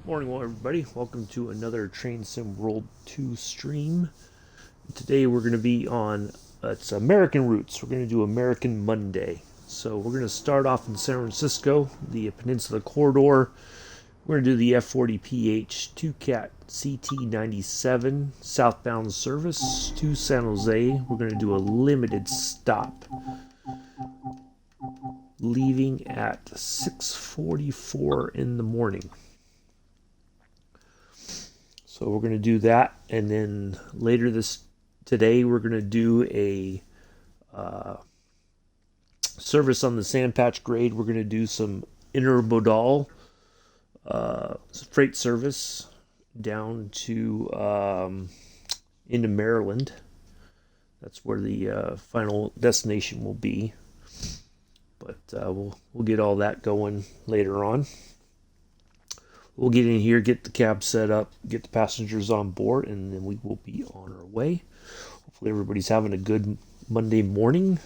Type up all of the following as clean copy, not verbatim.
Morning, everybody. Welcome to another Train Sim World 2 stream. Today we're going to be on it's American routes. We're going to do American Monday. So we're going to start off in San Francisco, the Peninsula Corridor. We're going to do the F40PH 2CAT CT97 southbound service to San Jose. We're going to do a limited stop, leaving at 6:44 in the morning. So we're going to do that, and then later today we're going to do a service on the Sandpatch grade. We're going to do some intermodal freight service down to into Maryland. That's where the final destination will be. But we'll get all that going later on. We'll get in here, get the cab set up, get the passengers on board, and then we will be on our way. Hopefully everybody's having a good Monday morning.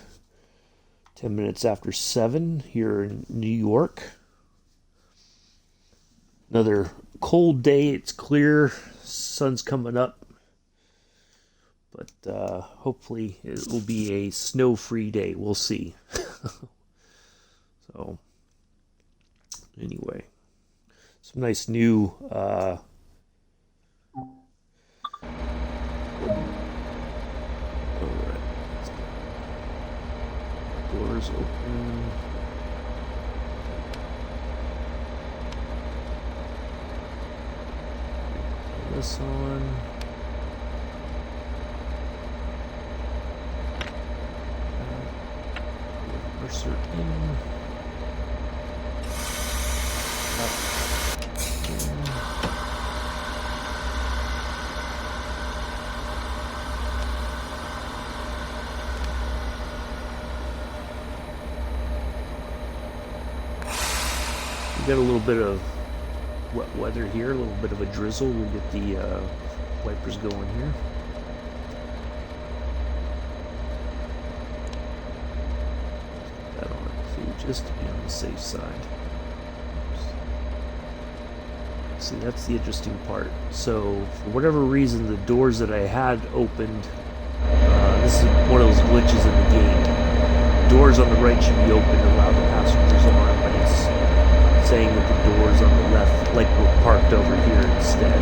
10 minutes after 7 here in New York. Another cold day. It's clear. Sun's coming up. But hopefully it will be a snow-free day. We'll see. So, anyway. Some nice new alright. Doors open. Turn this on. Mercer in. We got a little bit of wet weather here, a little bit of a drizzle. We'll get the wipers going here. Put that on too, just to be on the safe side. See, that's the interesting part. So, for whatever reason, the doors that I had opened, this is one of those glitches in the game. Doors on the right should be open to allow the passengers on, but it's saying that the doors on the left, like, were parked over here instead.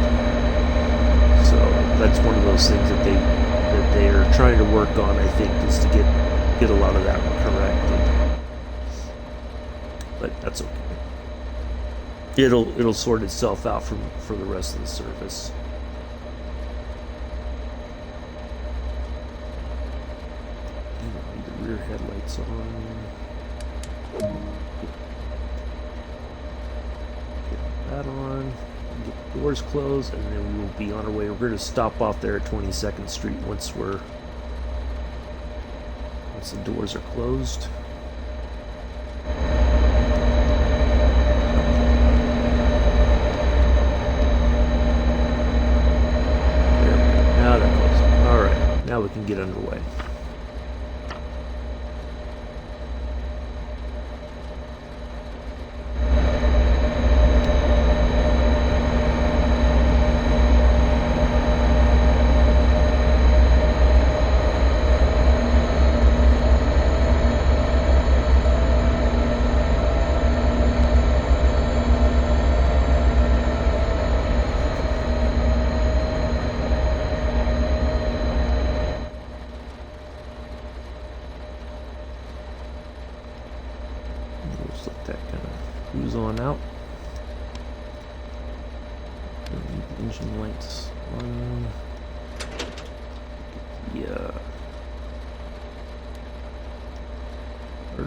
So that's one of those things that they are trying to work on. I think is to get a lot of that corrected. But that's okay. It'll sort itself out for the rest of the service. Need the rear headlights on. That on, get the doors closed, and then we will be on our way. We're going to stop off there at 22nd Street once the doors are closed. There, now they're closed. All right, now we can get underway. Just let that kind of ooze on out. Engine lights on. The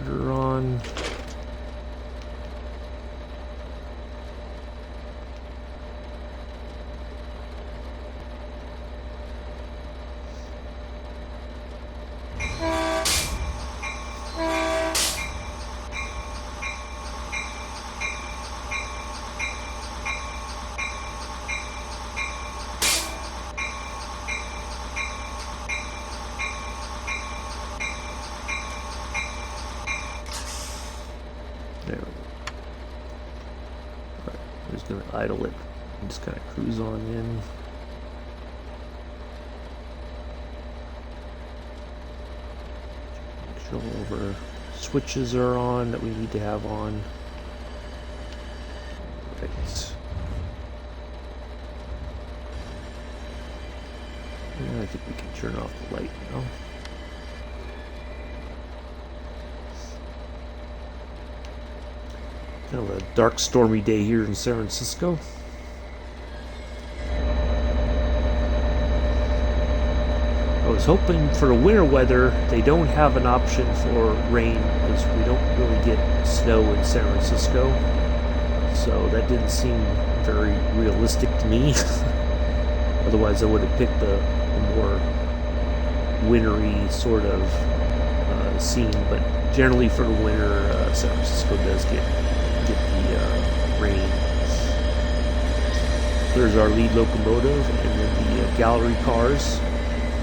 starter on. just going to idle it and just kind of cruise on in. Make sure all of our switches are on that we need to have on. Right. And I think we can turn off the light now. Kind of a dark, stormy day here in San Francisco. I was hoping for the winter weather. They don't have an option for rain because we don't really get snow in San Francisco. So that didn't seem very realistic to me. Otherwise, I would have picked a more wintry sort of scene. But generally, for the winter, San Francisco does get the rain. There's our lead locomotive, and then the gallery cars,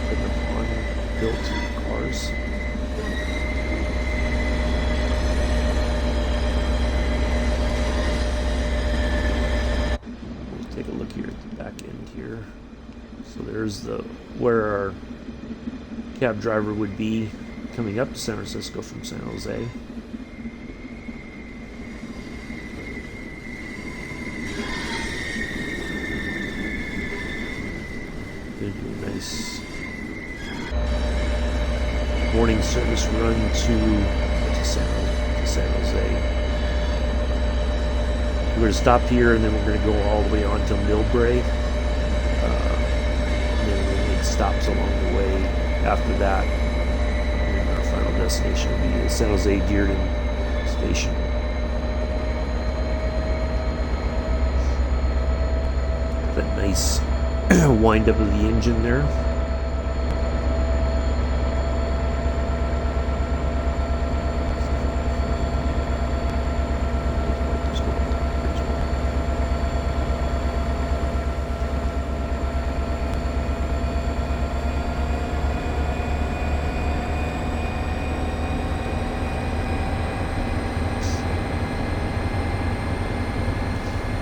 and the on-built cars. We'll take a look here at the back end here. So there's where our cab driver would be coming up to San Francisco from San Jose. Gonna do a nice morning service run to San Jose. We're going to stop here and then we're going to go all the way on to Millbrae. And then we'll make stops along the way after that. And our final destination will be the San Jose Dearden Station. That nice wind up of the engine there.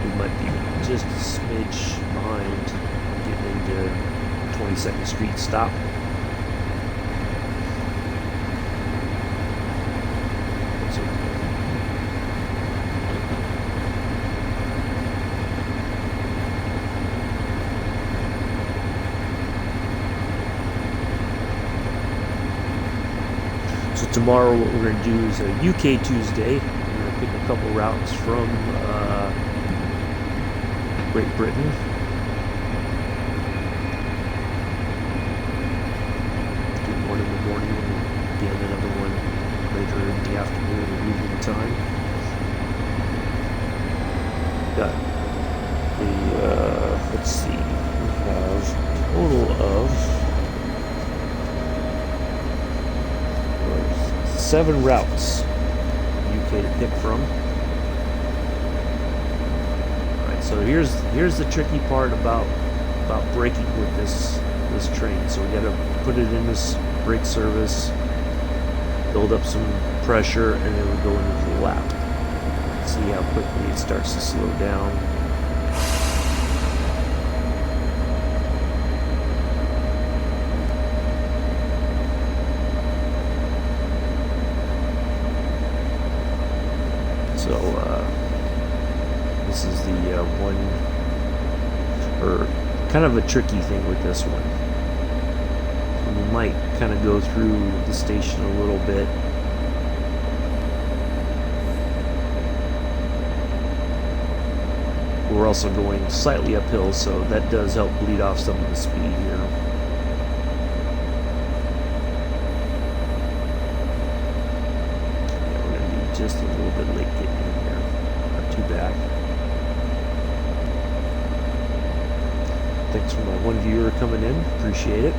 We might be just a smidge behind getting into 22nd Street stop. So tomorrow what we're going to do is a UK Tuesday. We're going to pick a couple routes from Great Britain. Do one in the morning and again another one later in the afternoon or evening time. Got the, let's see, we have a total of 7 routes UK to pick from. So here's the tricky part about braking with this train. So we got to put it in this brake service, build up some pressure, and then we go into the lap. See how quickly it starts to slow down. So this is the one, or kind of a tricky thing with this one. So we might kind of go through the station a little bit. We're also going slightly uphill, so that does help bleed off some of the speed here. Yeah, we're going to be just a little bit late getting in here. Not too bad. Thanks for my one viewer coming in. Appreciate it.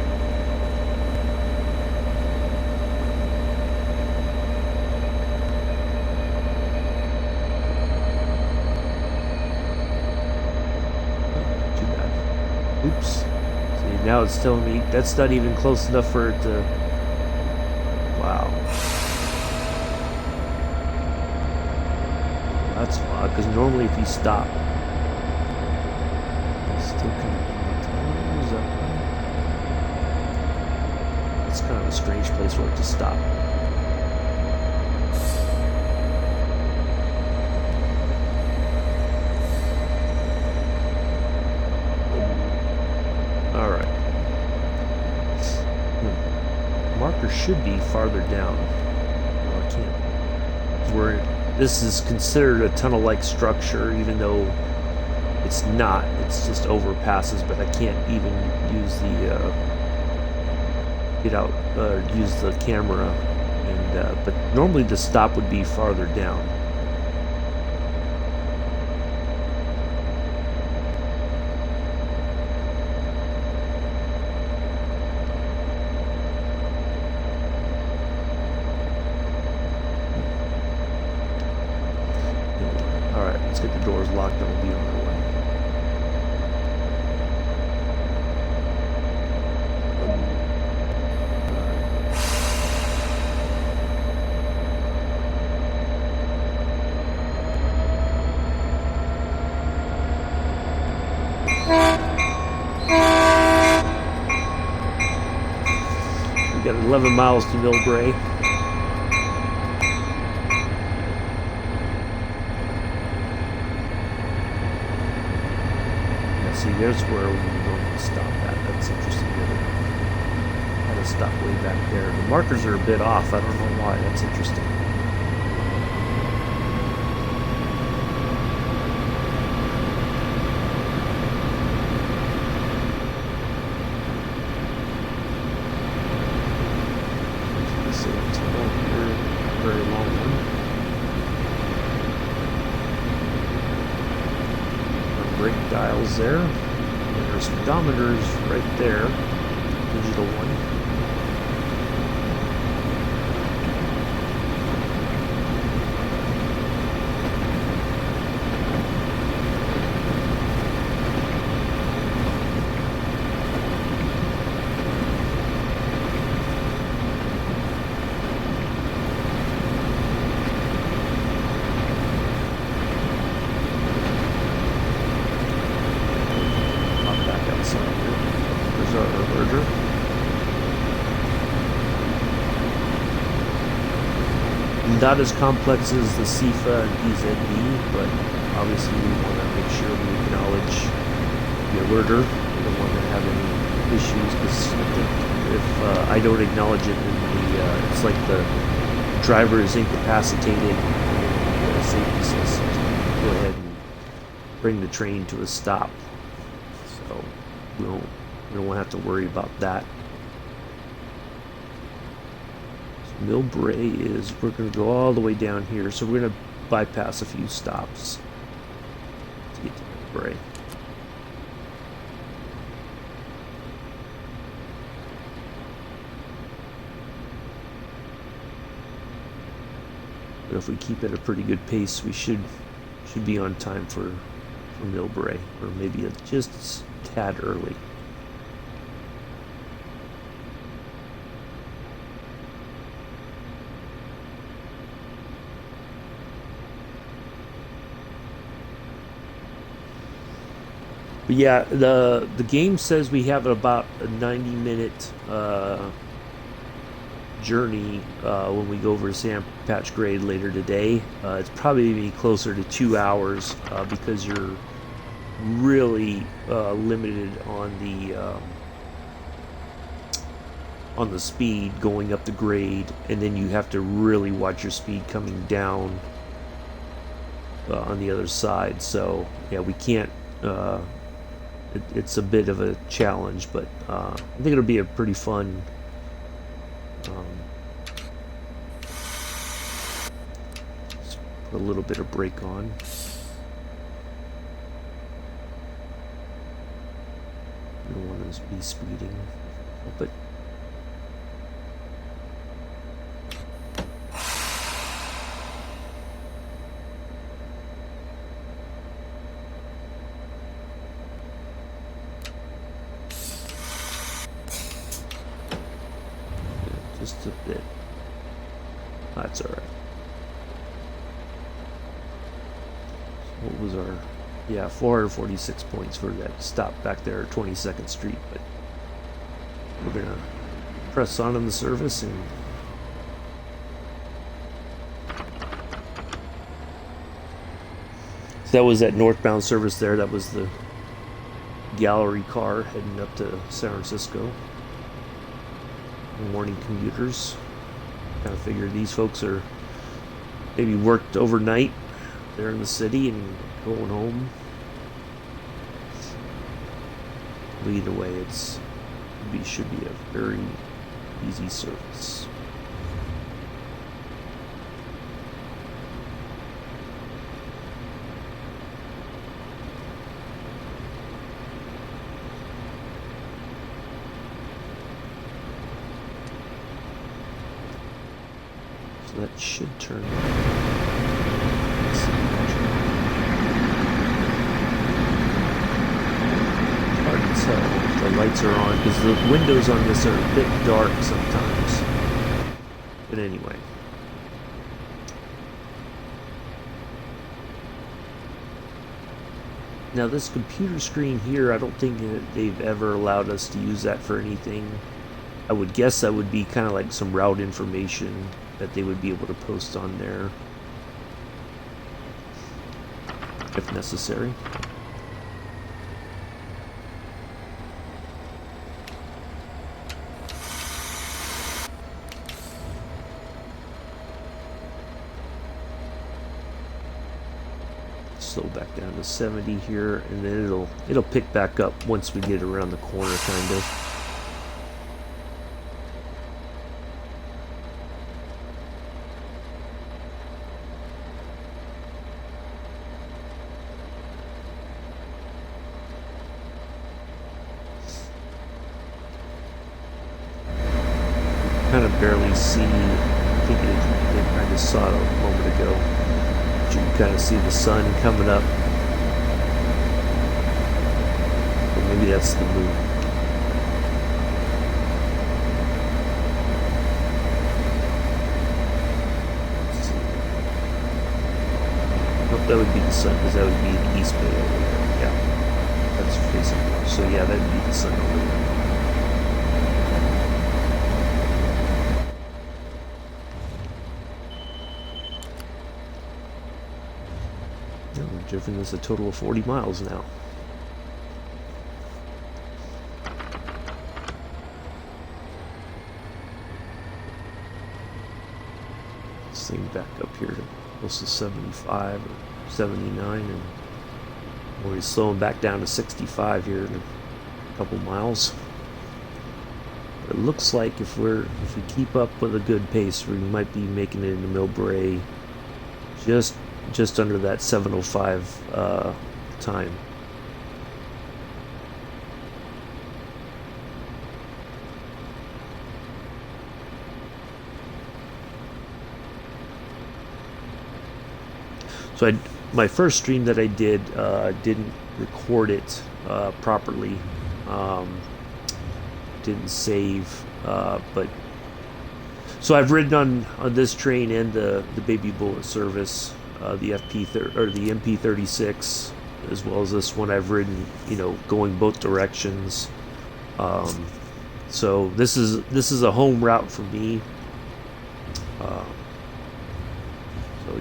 Too bad. Oops. See, now it's telling me that's not even close enough for it to... Wow. That's odd, because normally if you stop Still coming in. Is that right? It's kind of a strange place for it to stop. Alright. Marker should be farther down. No, I can't. This is considered a tunnel-like structure, even though it's not. It's just overpasses, but I can't even use the use the camera. And but normally the stop would be farther down. Alright, let's get the doors locked and we'll be on our way. We got 11 miles to Millbrae. See, there's where we're going to stop at. That's interesting. Had to stop way back there. The markers are a bit off. I don't know why. That's interesting. This is a tunnel here, a very long one. Brake dials there, and there's speedometers right there, digital one. There's our merger. Not as complex as the SIFA and EZB, but obviously we want to make sure we acknowledge the alerter. We don't want to have any issues, because I think if I don't acknowledge it, then it's like the driver is incapacitated and the safety says to go ahead and bring the train to a stop. So we don't have to worry about that. So Millbrae is, we're going to go all the way down here, so we're going to bypass a few stops to get to Millbrae. But if we keep at a pretty good pace, we should be on time for Millbrae, or maybe just a tad early. But yeah, the game says we have about a 90-minute journey when we go over to Sandpatch Grade later today. It's probably going to be closer to 2 hours because you're really limited on the speed going up the grade, and then you have to really watch your speed coming down on the other side. So yeah, we can't. It's a bit of a challenge, but I think it'll be a pretty fun. Let's put a little bit of brake on. You don't want to be speeding, but just a bit. That's all right. So what was our Yeah, 446 points for that stop back there at 22nd Street. But we're gonna press on the service and so that was that northbound service there. That was the gallery car heading up to San Francisco. Morning commuters. Kind of figure these folks are maybe worked overnight there in the city and going home. But either way, should be a very easy service. So that should turn. Hard to tell if the lights are on because the windows on this are a bit dark sometimes. But anyway. Now this computer screen here, I don't think that they've ever allowed us to use that for anything. I would guess that would be kind of like some route information that they would be able to post on there if necessary. Slow back down to 70 here, and then it'll pick back up once we get around the corner, kind of. Kind of barely see. I think they kind of saw it a moment ago. But you can kind of see the sun coming up. Or maybe that's the moon. Let's see. Nope, that would be the sun because that would be the East Bay over there. Yeah, that's facing north. So yeah, that'd be the sun over there. We've driven this a total of 40 miles now. This thing back up here to close to 75 or 79, and we're slowing back down to 65 here in a couple miles. It looks like if we keep up with a good pace, we might be making it into Millbrae just under that 7:05 time. So my first stream that I did didn't record it properly. Didn't save, but so I've ridden on this train and the Baby Bullet service, the the MP36, as well as this one I've ridden, going both directions. So this is a home route for me. So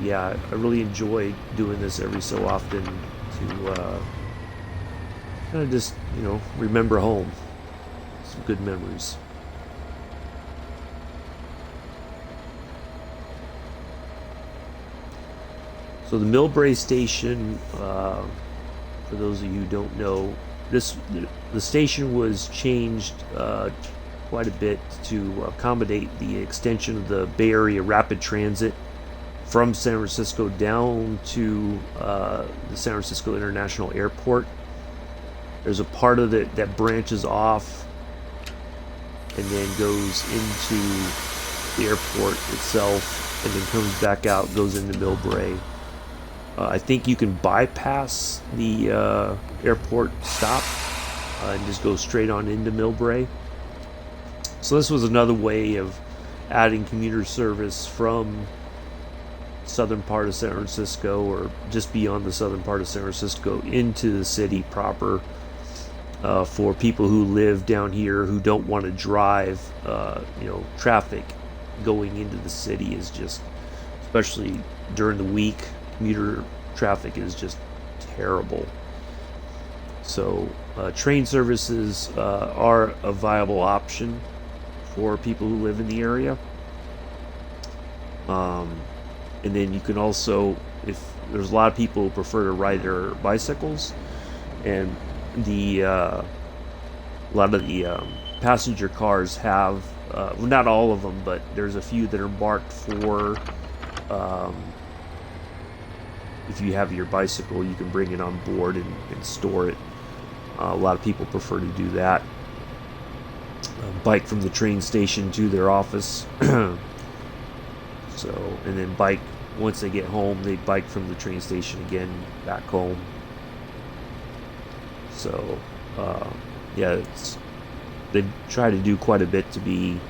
yeah, I really enjoy doing this every so often to kind of just remember home. Some good memories. So the Millbrae station, for those of you who don't know, the station was changed quite a bit to accommodate the extension of the Bay Area Rapid Transit from San Francisco down to the San Francisco International Airport. There's a part of it that branches off and then goes into the airport itself and then comes back out, goes into Millbrae. I think you can bypass the airport stop and just go straight on into Millbrae. So this was another way of adding commuter service from southern part of San Francisco or just beyond the southern part of San Francisco into the city proper. For people who live down here who don't want to drive, traffic going into the city is just, especially during the week, commuter traffic is just terrible. So train services are a viable option for people who live in the area. And then you can also, if there's a lot of people who prefer to ride their bicycles, and a lot of the passenger cars have, well, not all of them, but there's a few that are marked for, if you have your bicycle, you can bring it on board and store it. A lot of people prefer to do that. Bike from the train station to their office. So, and then bike, once they get home, they bike from the train station again back home. So, they try to do quite a bit to be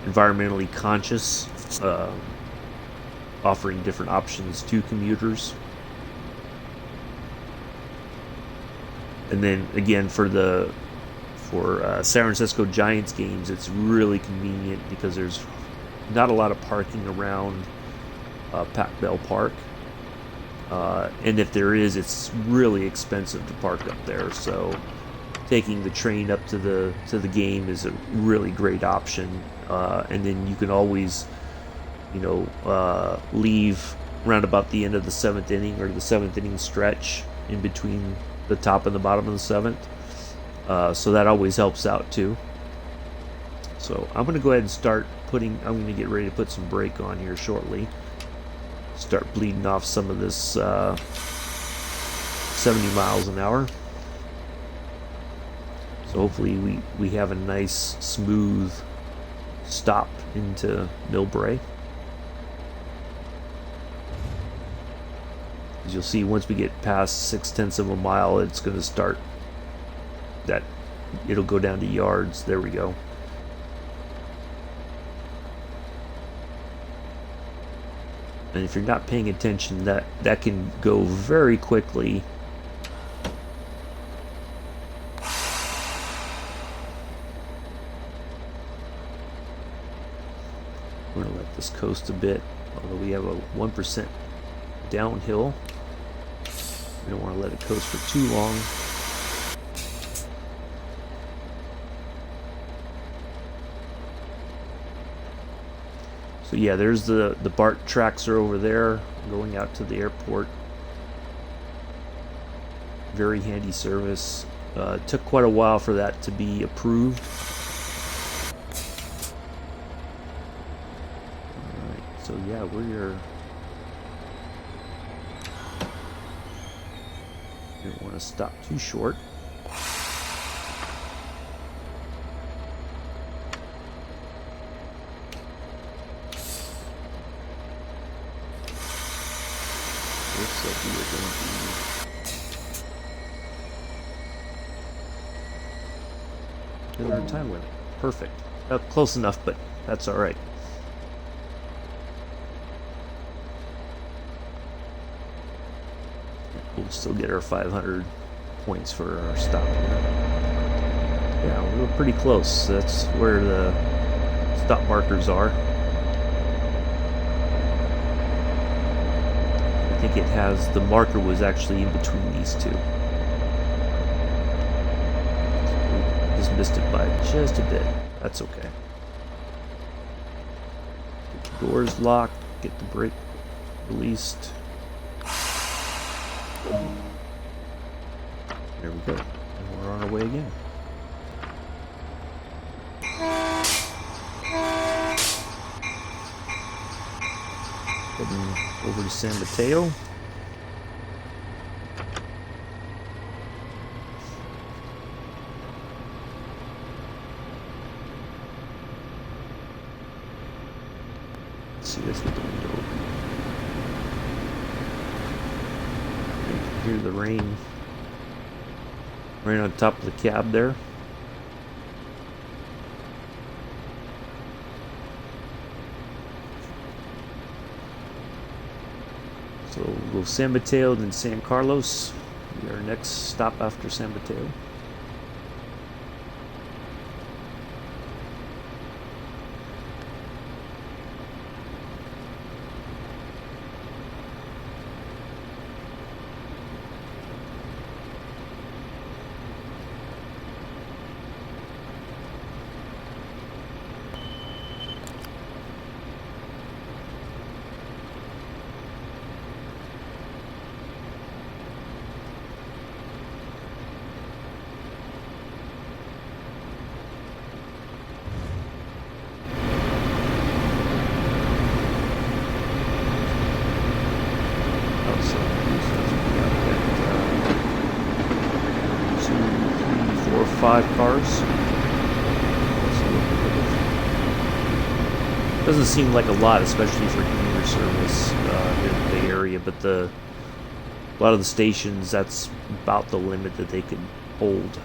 environmentally conscious, offering different options to commuters. And then again, for San Francisco Giants games, it's really convenient because there's not a lot of parking around Pac-Bell Park. And if there is, it's really expensive to park up there. So taking the train up to the game is a really great option. And then you can always, leave around about the end of the 7th inning or the 7th inning stretch in between the top and the bottom of the 7th. So that always helps out too. So I'm going to go ahead and start I'm going to get ready to put some brake on here shortly. Start bleeding off some of this 70 miles an hour. So hopefully we have a nice smooth stop into Millbrae. As you'll see, once we get past 0.6 of a mile, it's going to start it'll go down to yards. There we go. And if you're not paying attention, that can go very quickly. We're going to let this coast a bit, although we have a 1% downhill. We don't want to let it coast for too long. So yeah, there's the BART tracks are over there going out to the airport. Very handy service. It took quite a while for that to be approved. Alright, so yeah, we don't want to stop too short. Looks like we are going to be under time limit. Perfect. Close enough, but that's all right. We'll still get our 500 points for our stop here. Yeah, we're pretty close. That's where the stop markers are. I think it has, the marker was actually in between these two. We just missed it by just a bit. That's okay. Get the doors locked, get the brake released. There we go. And we're on our way again. Heading over to San Mateo. Let's see this with the window open. You can hear the rain right on top of the cab there. So we'll go San Mateo, then San Carlos. Be our next stop after San Mateo. Five cars. Doesn't seem like a lot, especially for commuter service in the Bay Area, but a lot of the stations, that's about the limit that they can hold.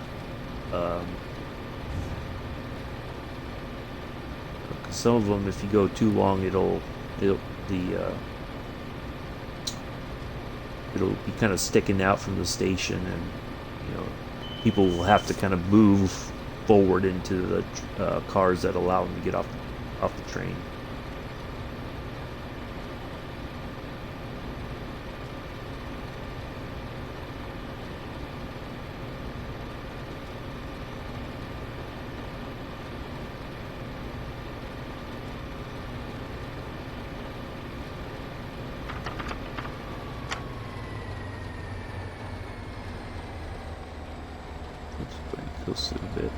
Some of them, if you go too long, it'll be kind of sticking out from the station, and people will have to kind of move forward into the cars that allow them to get off the train. Close a bit.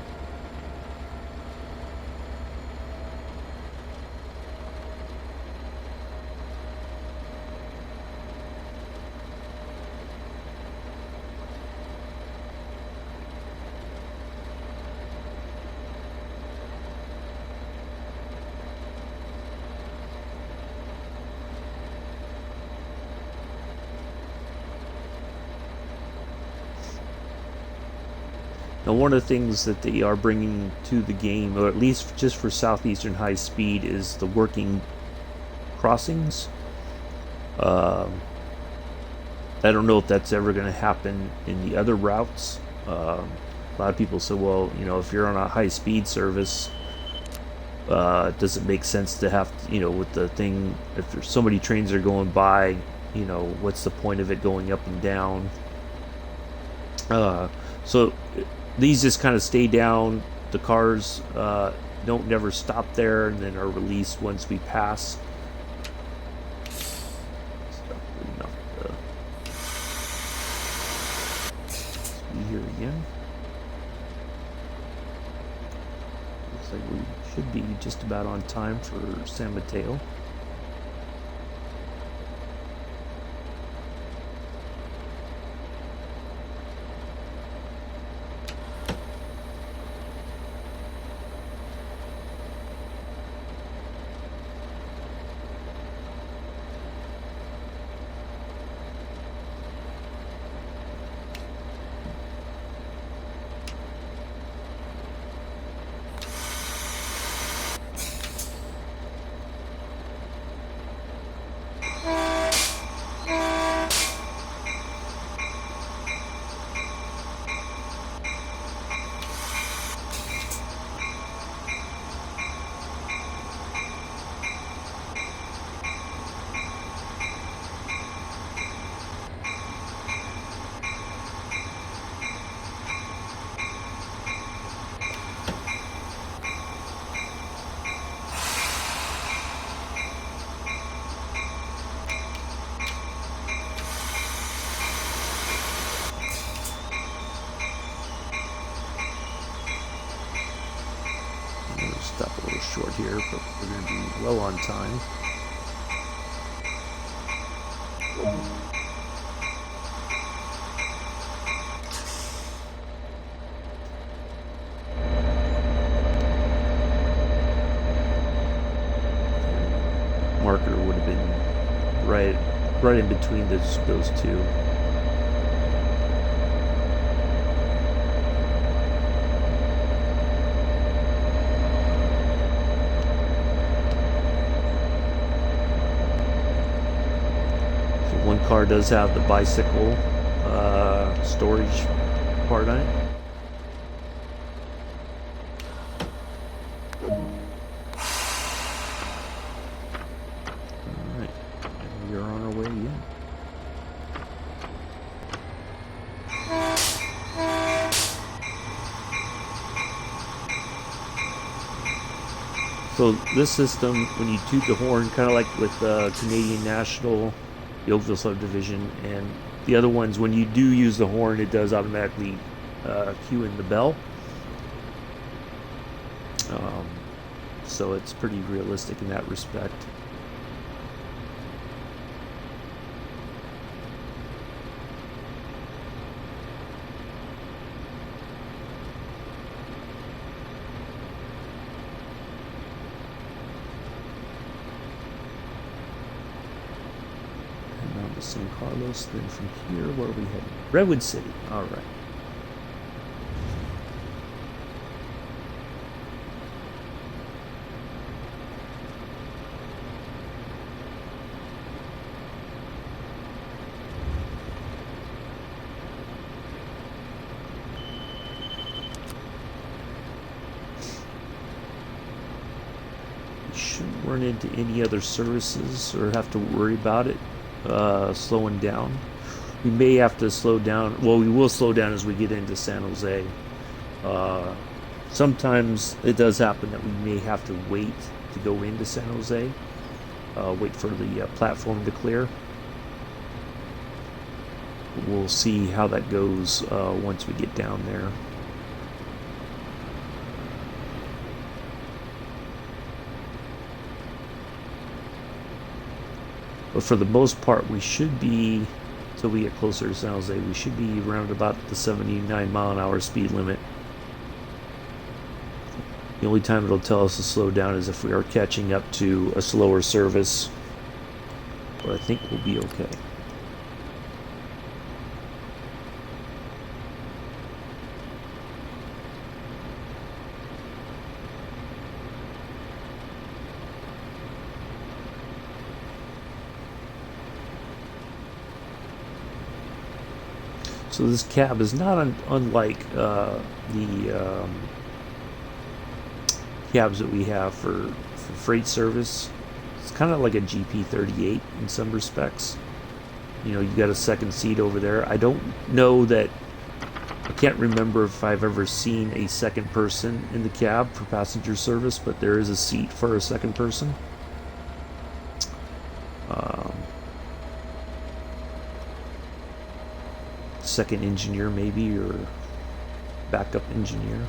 Now, one of the things that they are bringing to the game, or at least just for Southeastern High Speed, is the working crossings. I don't know if that's ever going to happen in the other routes. A lot of people say, well, if you're on a high-speed service, does it make sense to have, with the thing, if there's so many trains that are going by, what's the point of it going up and down? So these just kind of stay down. The cars don't never stop there, and then are released once we pass. Here again. Looks like we should be just about on time for San Mateo. Stop a little short here, but we're going to be well on time. Marker would have been right in between those two. car does have the bicycle storage part on it. Alright, and we are on our way in. So this system, when you toot the horn, kind of like with Canadian National, the Oakville subdivision, and the other ones, when you do use the horn, it does automatically cue in the bell. So it's pretty realistic in that respect. San Carlos, then from here, where are we heading? Redwood City. All right. We shouldn't run into any other services or have to worry about it slowing down. We may have to slow down. Well, we will slow down as we get into San Jose. Sometimes it does happen that we may have to wait to go into San Jose. Wait for the platform to clear. We'll see how that goes once we get down there. But for the most part, we should be, until we get closer to San Jose, we should be around about the 79 mile an hour speed limit. The only time it'll tell us to slow down is if we are catching up to a slower service. But I think we'll be okay. So this cab is not unlike the cabs that we have for freight service. It's kind of like a GP38 in some respects. You know, you got a second seat over there. I don't know that, I can't remember if I've ever seen a second person in the cab for passenger service, but there is a seat for a second person. Second engineer maybe, or backup engineer.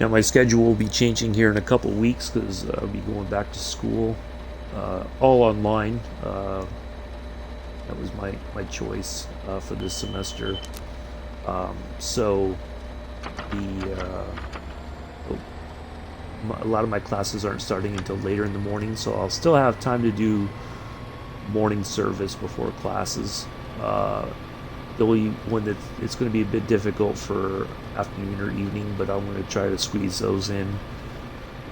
Now my schedule will be changing here in a couple weeks because I'll be going back to school, all online. That was my choice for this semester. So a lot of my classes aren't starting until later in the morning, so I'll still have time to do morning service before classes. The only one that it's going to be a bit difficult for afternoon or evening, but I'm going to try to squeeze those in.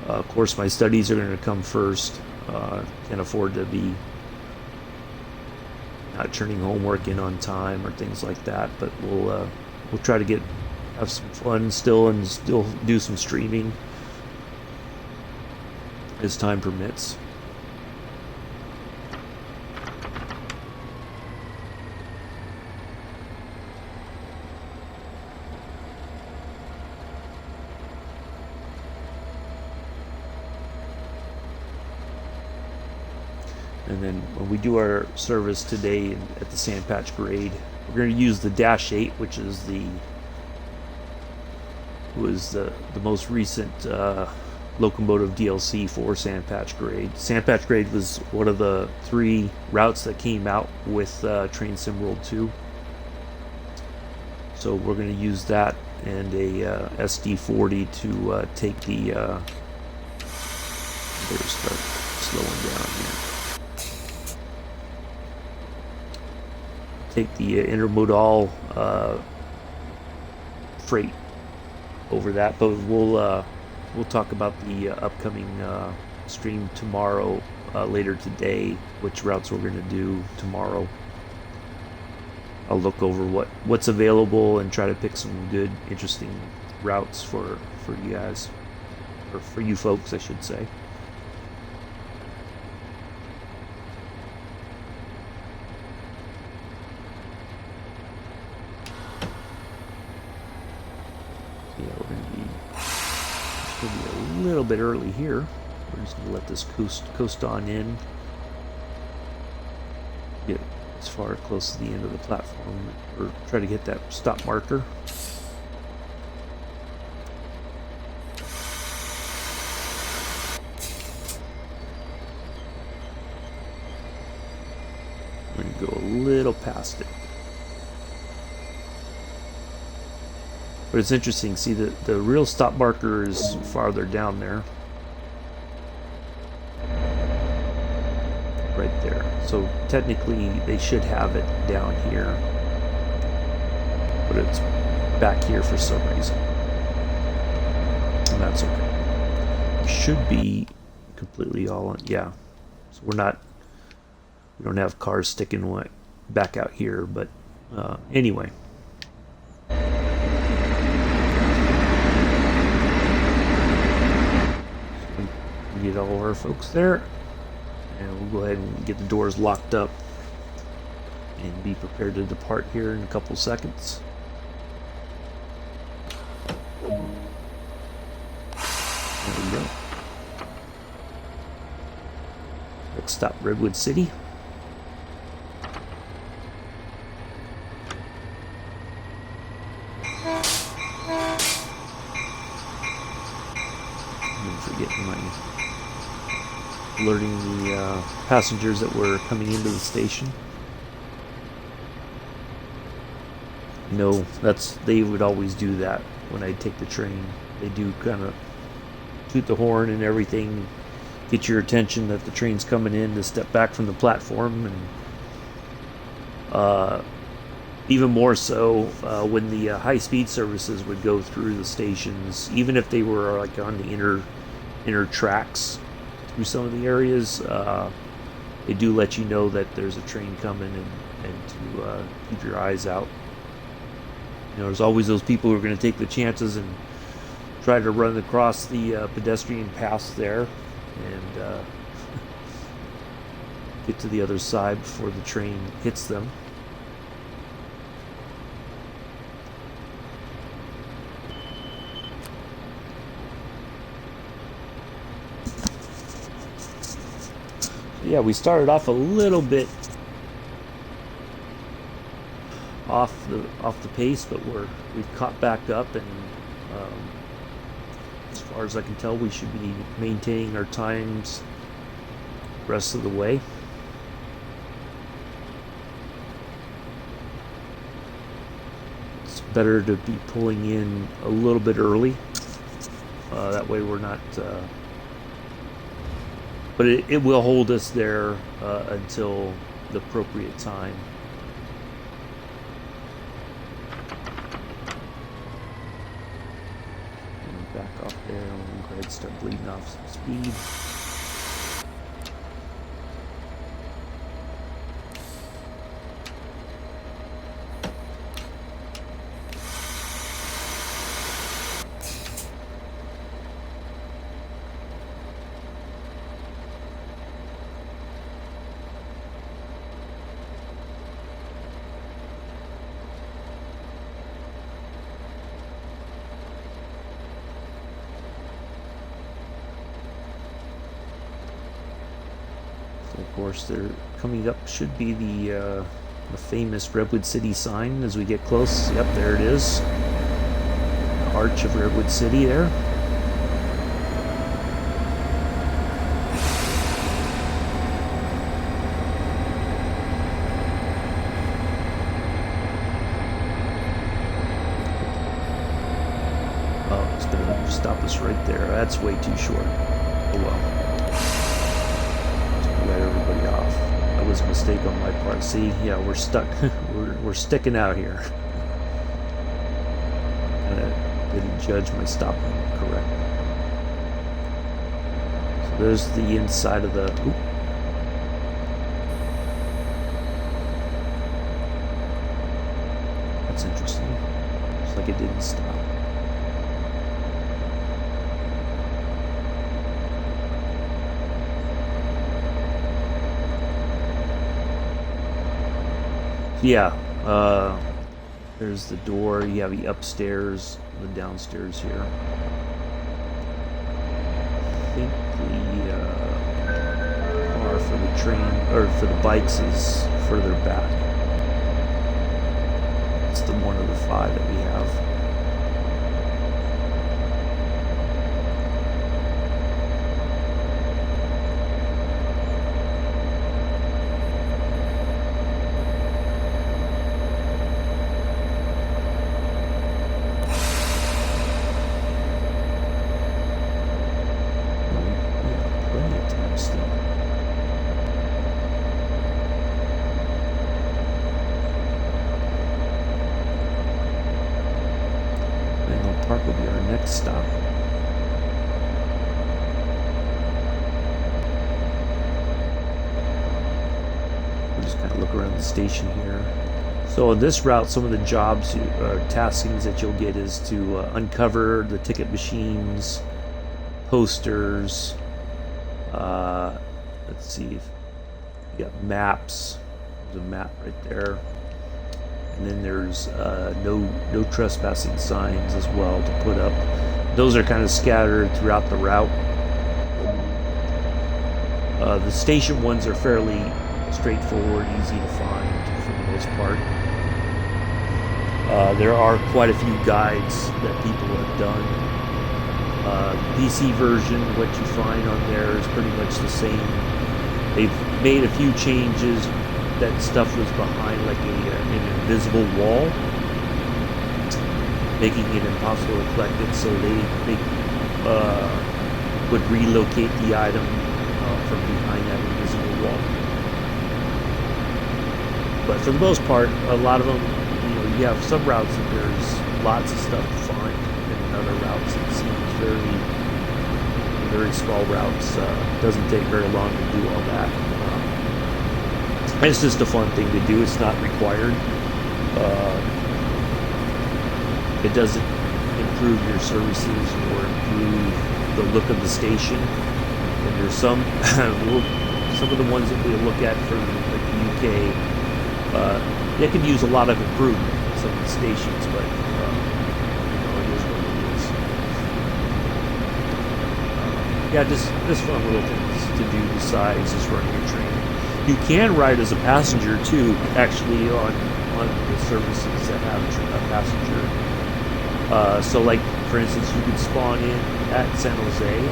Of course, my studies are going to come first. Can't afford to be not turning homework in on time or things like that. But we'll try to have some fun still and still do some streaming as time permits. And then when we do our service today at the Sandpatch Grade, we're going to use the Dash 8, which is the most recent locomotive DLC for Sandpatch Grade. Sandpatch Grade was one of the 3 routes that came out with Train Sim World 2. So we're going to use that and a SD40 to take the. Better start slowing down here. Take the intermodal freight over that, but we'll talk about the upcoming stream tomorrow, later today, which routes we're going to do tomorrow. I'll look over what's available and try to pick some good, interesting routes for you guys, or for you folks, I should say. Yeah, we're going to be a little bit early here. We're just going to let this coast on in. Get as far close to the end of the platform, or try to get that stop marker. We're going to go a little past it. But it's interesting, see the real stop marker is farther down there. Right there. So technically they should have it down here, but it's back here for some reason. And that's okay. It should be completely all on, yeah. So we don't have cars sticking back out here, but anyway. Get all of our folks there, and we'll go ahead and get the doors locked up and be prepared to depart here in a couple seconds. There we go. Next stop, Redwood City. I'm forgetting my alerting the passengers that were coming into the station. No, they would always do that when I take the train. They do kind of toot the horn and everything, get your attention that the train's coming in, to step back from the platform, and even more so when the high-speed services would go through the stations, even if they were like on the inner tracks through some of the areas, they do let you know that there's a train coming, and to keep your eyes out. You know, there's always those people who are going to take the chances and try to run across the pedestrian paths there and get to the other side before the train hits them. Yeah, we started off a little bit off the pace, but we've caught back up, and as far as I can tell, we should be maintaining our times the rest of the way. It's better to be pulling in a little bit early. That way we're not... but it will hold us there until the appropriate time. And back off there, and we'll go ahead and start bleeding off some speed. Of course, they're coming up. Should be the famous Redwood City sign as we get close. Yep, there it is. The arch of Redwood City there. stop us right there. That's way too short. Oh well. Let everybody off. That was a mistake on my part. See, yeah, we're stuck. we're sticking out here. Didn't judge my stop correct. So there's the inside of the. Oop. That's interesting. Looks like it didn't stop. Yeah, there's the door. You have the upstairs, the downstairs here. I think the car for the train, or for the bikes, is further back. It's the one of the 5 that we have. Park will be our next stop. We'll just kind of look around the station here. So on this route, some of the jobs or taskings that you'll get is to uncover the ticket machines, posters. Let's see, you got maps. There's a map right there. And then there's no trespassing signs as well to put up. Those are kind of scattered throughout the route. The station ones are fairly straightforward, easy to find for the most part. There are quite a few guides that people have done. PC version, what you find on there is pretty much the same. They've made a few changes. That stuff was behind like an invisible wall, making it impossible to collect it, so they would relocate the item from behind that invisible wall. But for the most part, a lot of them, you have some routes that there's lots of stuff to find, and other routes it seems very small routes. Doesn't take very long to do all that. It's just a fun thing to do. It's not required. It doesn't improve your services or improve the look of the station. And there's some of the ones that we look at from like the UK. They could use a lot of improvement. Some of the stations, but it is what it is. Yeah, just fun little things to do besides just running a train. You can ride as a passenger too, actually, on the services that have a passenger. So, like for instance, you could spawn in at San Jose, and you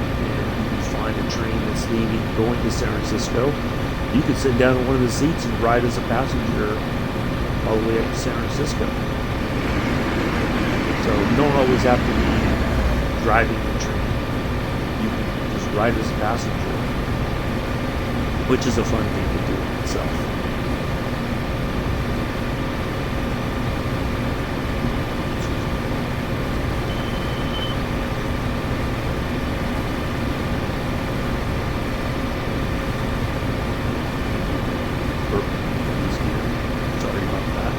can find a train that's leaving, going to San Francisco. You could sit down in one of the seats and ride as a passenger all the way up to San Francisco. So you don't always have to be driving the train. You can just ride as a passenger, which is a fun thing to do in itself. Sorry about that.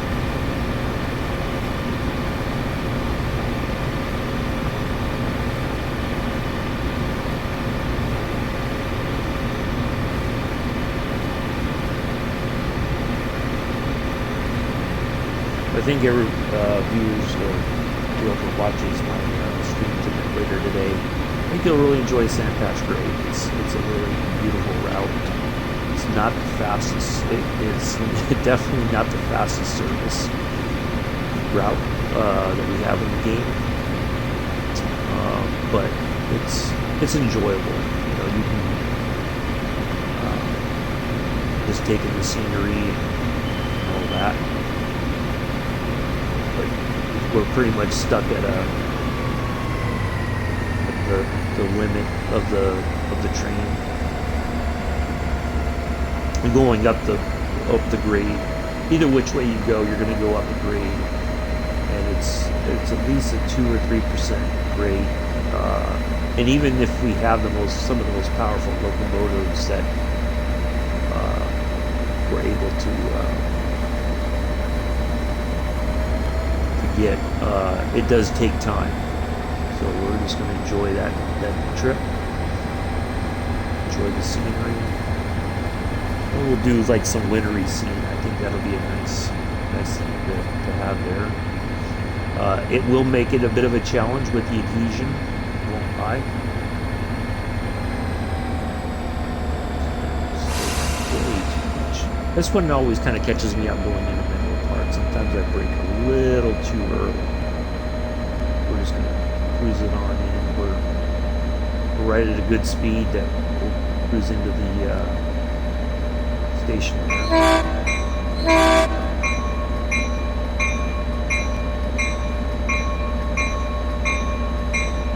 I think every viewers or whoever watches my stream later today, I think you'll really enjoy Sandpatch Grade. It's a really beautiful route. It's not the fastest. It's definitely not the fastest service route that we have in the game, but it's enjoyable. You can just take in the scenery and all that. We're pretty much stuck at the limit of the train. And going up the grade, either which way you go, you're going to go up a grade, and it's at least a 2 or 3% grade. And even if we have some of the most powerful locomotives that we're able to get, it does take time. So we're just going to enjoy that trip, enjoy the scenery. And we'll do like some wintry scene. I think that'll be a nice thing to have there. It will make it a bit of a challenge with the adhesion. Won't lie. This one always kind of catches me out going into Menlo Park. Sometimes I brake a little too early. We're just going to cruise it on in. We're right at a good speed that we'll cruise into the station there.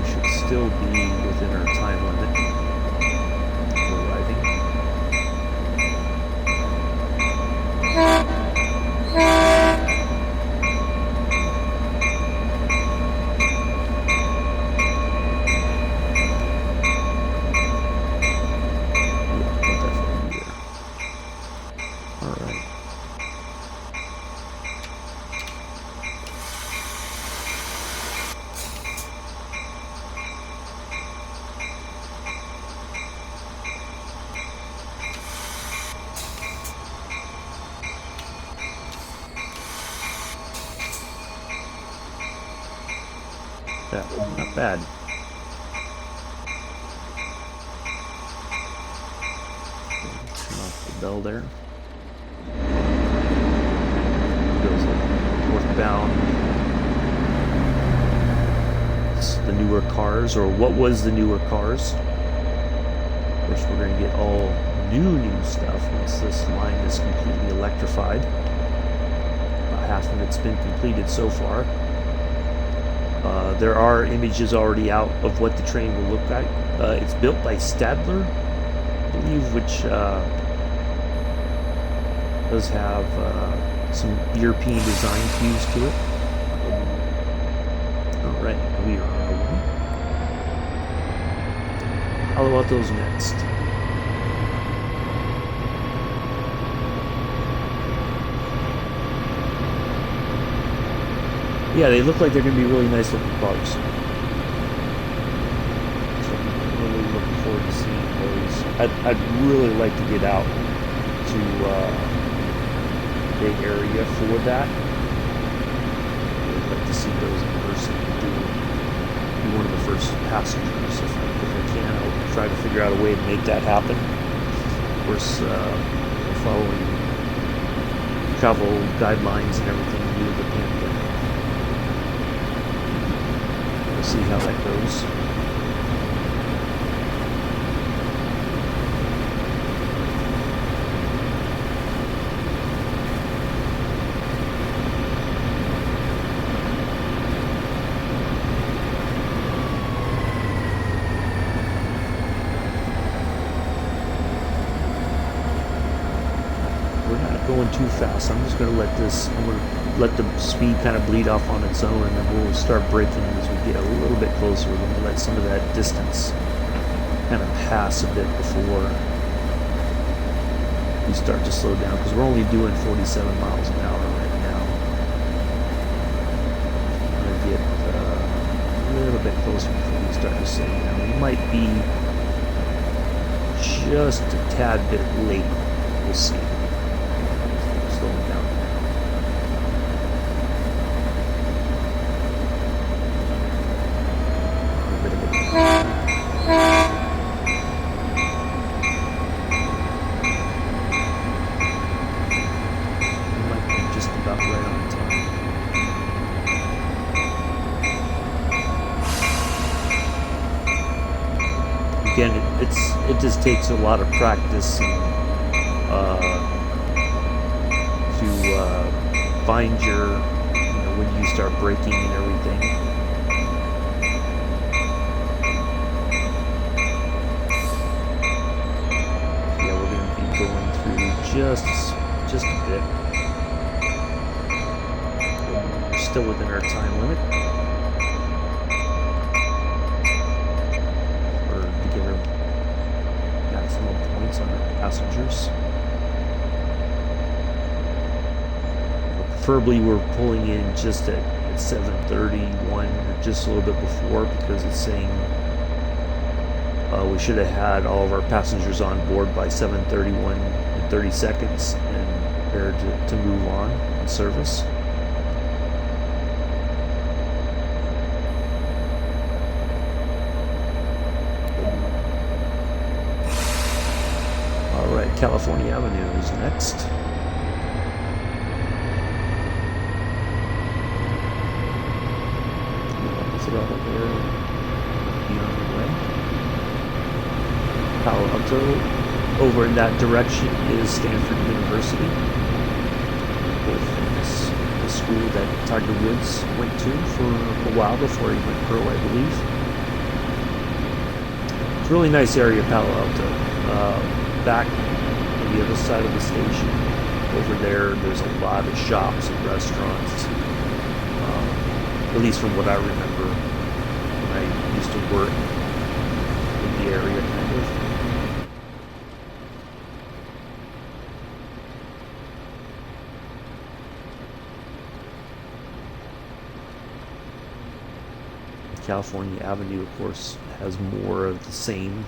We should still be within our time limit for arriving. Not bad. Turn off the bell there. Goes northbound. It's the newer cars, or what was the newer cars. Of course, we're going to get all new stuff once this line is completely electrified. About half of it's been completed so far. There are images already out of what the train will look like. It's built by Stadler, I believe, which does have some European design cues to it. Alright, we are on. How about those next? Yeah, they look like they're going to be really nice looking cars. So I'm really looking forward to seeing those. I'd really like to get out to Bay Area for that. I'd like to see those in person. Be one of the first passengers if I can. I'll try to figure out a way to make that happen. Of course, following travel guidelines and everything due to the pandemic. See how that goes. We're not going too fast. I'm just going to let this. I'm going to let the speed kind of bleed off on its own, and then we'll start braking as we get a little bit closer. We're going to let some of that distance kind of pass a bit before we start to slow down, because we're only doing 47 miles an hour right now. We're going to get a little bit closer before we start to slow down. We might be just a tad bit late. We'll see. Slowing down. Again, it just takes a lot of practice to find your, when you start braking and everything. going through just a bit. We're still within our time limit. To get our maximum points on our passengers. Preferably we're pulling in just at 7:31 or just a little bit before, because it's saying we should have had all of our passengers on board by 7:31 and 30 seconds and prepared to move on in service. Alright, California Avenue is next. Out there, be on the way. Palo Alto. Over in that direction is Stanford University, the school that Tiger Woods went to for a while before he went pro, I believe. It's a really nice area, Palo Alto. Back on the other side of the station, over there's a lot of shops and restaurants. At least from what I remember when I used to work in the area, kind of. California Avenue, of course, has more of the same.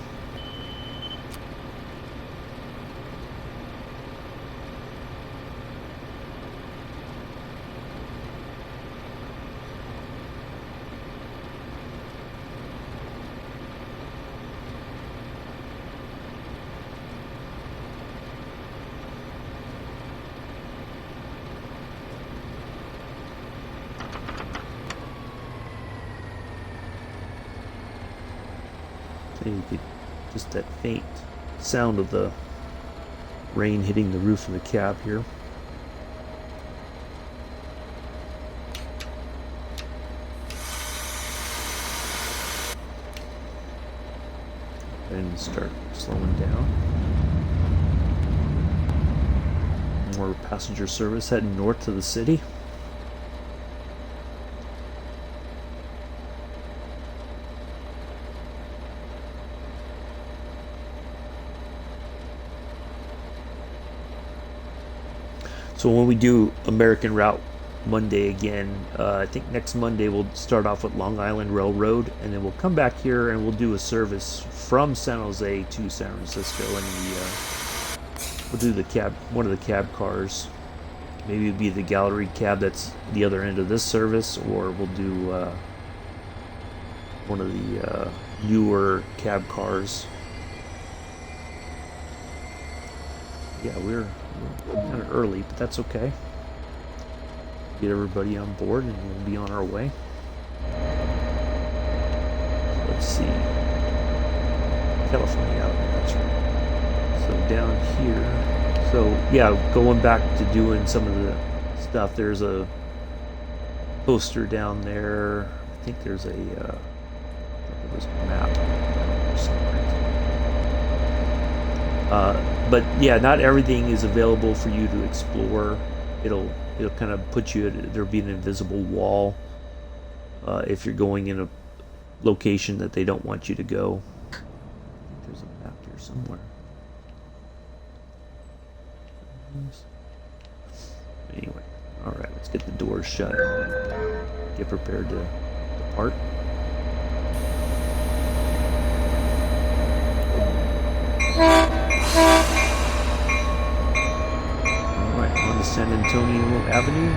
You could just that faint sound of the rain hitting the roof of the cab here. And start slowing down. More passenger service heading north to the city. So when we do American Route Monday again, I think next Monday we'll start off with Long Island Railroad, and then we'll come back here and we'll do a service from San Jose to San Francisco, and we'll do the cab, one of the cab cars. Maybe it'll be the Gallery cab that's the other end of this service, or we'll do one of the newer cab cars. Yeah, we're kind of early, but that's okay. Get everybody on board and we'll be on our way. Let's see. California Avenue, that's right. So down here. So yeah, going back to doing some of the stuff, there's a poster down there. I think there's a map somewhere. But yeah, not everything is available for you to explore. It'll kind of put you at, there'll be an invisible wall if you're going in a location that they don't want you to go. I think there's a map here somewhere. Anyway, all right, let's get the doors shut. Get prepared to depart. On to San Antonio Avenue.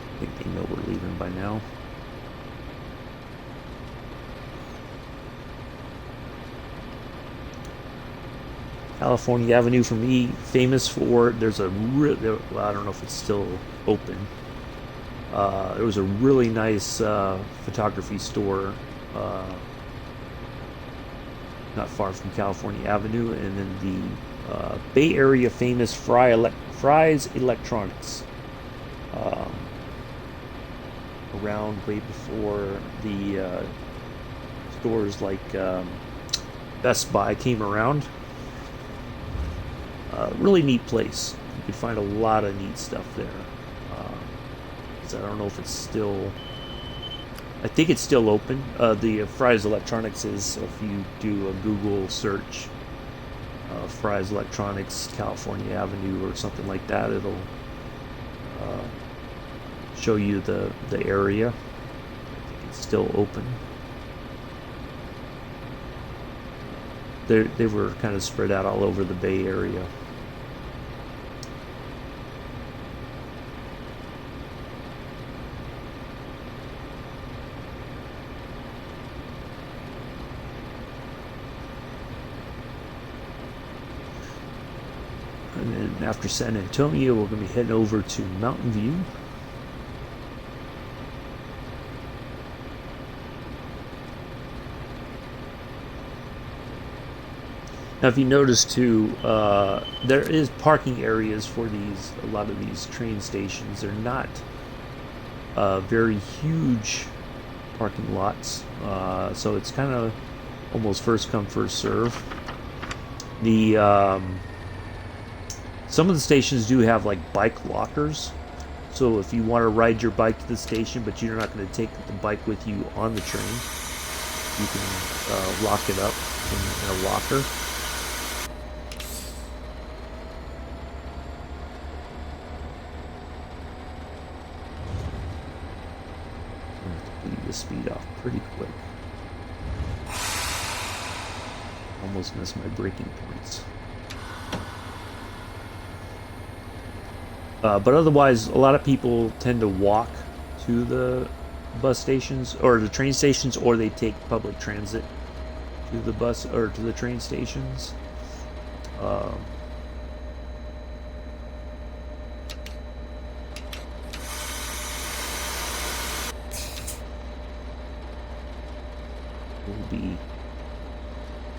I think they know we're leaving by now. California Avenue for me, famous for, there's a well, I don't know if it's still open. There was a really nice photography store not far from California Avenue, and then Bay Area famous Fry's Electronics. Um, Around way before the stores like Best Buy came around. Really neat place. You can find a lot of neat stuff there. So I don't know if it's still. I think it's still open. The Fry's Electronics is, if you do a Google search, Fry's Electronics, California Avenue, or something like that, it'll uh, show you the area. I think it's still open. They were kind of spread out all over the Bay Area. And then after San Antonio, we're going to be heading over to Mountain View. Now, if you notice too, there is parking areas for a lot of these train stations. They're not very huge parking lots, so it's kind of almost first come first serve. The Some of the stations do have like bike lockers, so if you want to ride your bike to the station, but you're not going to take the bike with you on the train, you can lock it up in a locker. The speed off pretty quick. Almost missed my braking points. But otherwise, a lot of people tend to walk to the bus stations or the train stations, or they take public transit to the bus or to the train stations. We'll be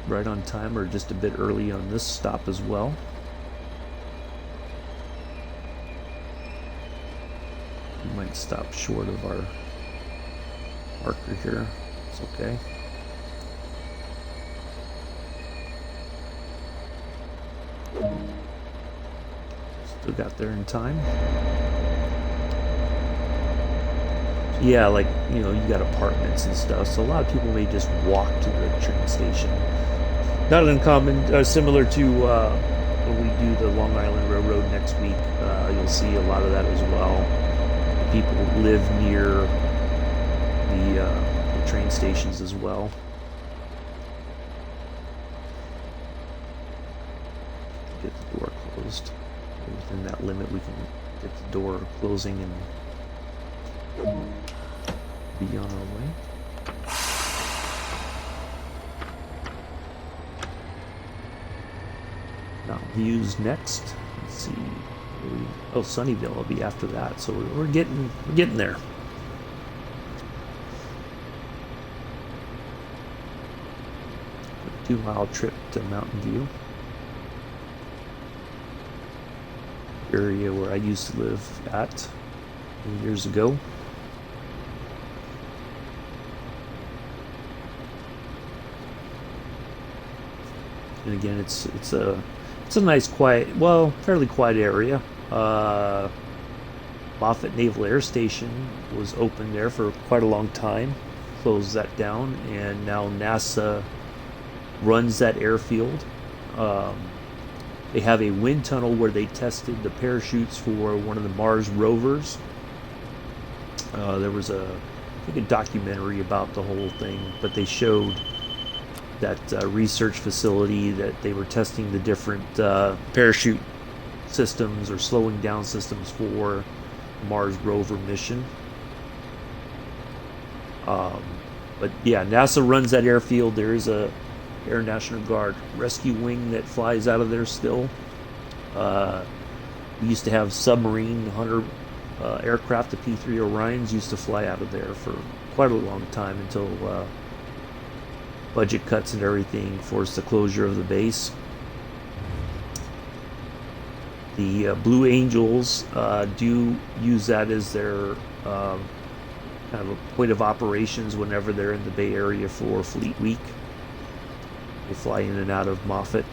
right on time or just a bit early on this stop as well. We might stop short of our marker here. It's okay. Still got there in time. Yeah, like, you know, you got apartments and stuff, so a lot of people may just walk to the train station. Not uncommon, similar to when we do the Long Island Railroad next week. You'll see a lot of that as well. People live near the train stations as well. Get the door closed. Within that limit, we can get the door closing and be on our way. Mountain View's next. Let's see. Oh, Sunnyvale will be after that. So we're getting there. A 2-mile trip to Mountain View, area where I used to live at years ago. And again, it's a nice, quiet, well, fairly quiet area. Moffett Naval Air Station was open there for quite a long time, closed that down, and now NASA runs that airfield. They have a wind tunnel where they tested the parachutes for one of the Mars rovers. There was I think a documentary about the whole thing, but they showed that research facility that they were testing the different parachute systems or slowing down systems for Mars rover mission. But yeah, NASA runs that airfield. There is a Air National Guard rescue wing that flies out of there still. We used to have submarine hunter aircraft, the P-3 Orions, used to fly out of there for quite a long time until budget cuts and everything forced the closure of the base. The Blue Angels do use that as their kind of a point of operations whenever they're in the Bay Area for Fleet Week. They fly in and out of Moffett.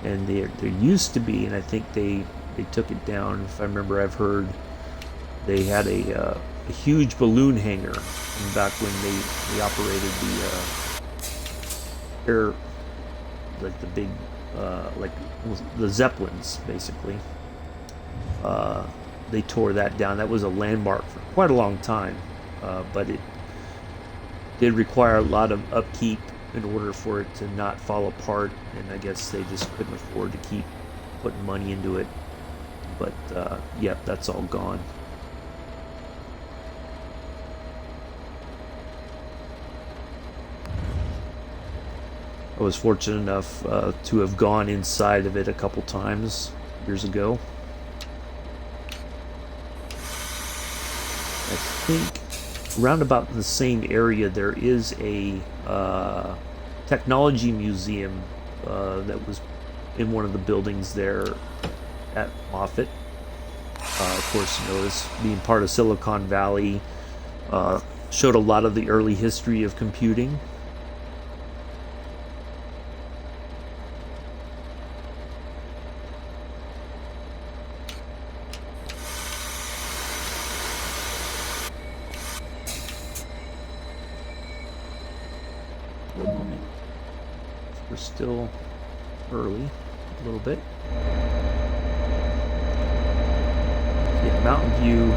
And there used to be, and I think they took it down. If I remember, I've heard they had a huge balloon hangar back when they operated the air, like the big like the Zeppelins, basically. They tore that down. That was a landmark for quite a long time, but it did require a lot of upkeep in order for it to not fall apart, and I guess they just couldn't afford to keep putting money into it. But yep, that's all gone. I was fortunate enough to have gone inside of it a couple times years ago. I think around about the same area there is a technology museum that was in one of the buildings there at Moffett. Of course, you know, this being part of Silicon Valley showed a lot of the early history of computing. We're still early, a little bit. Yeah, Mountain View,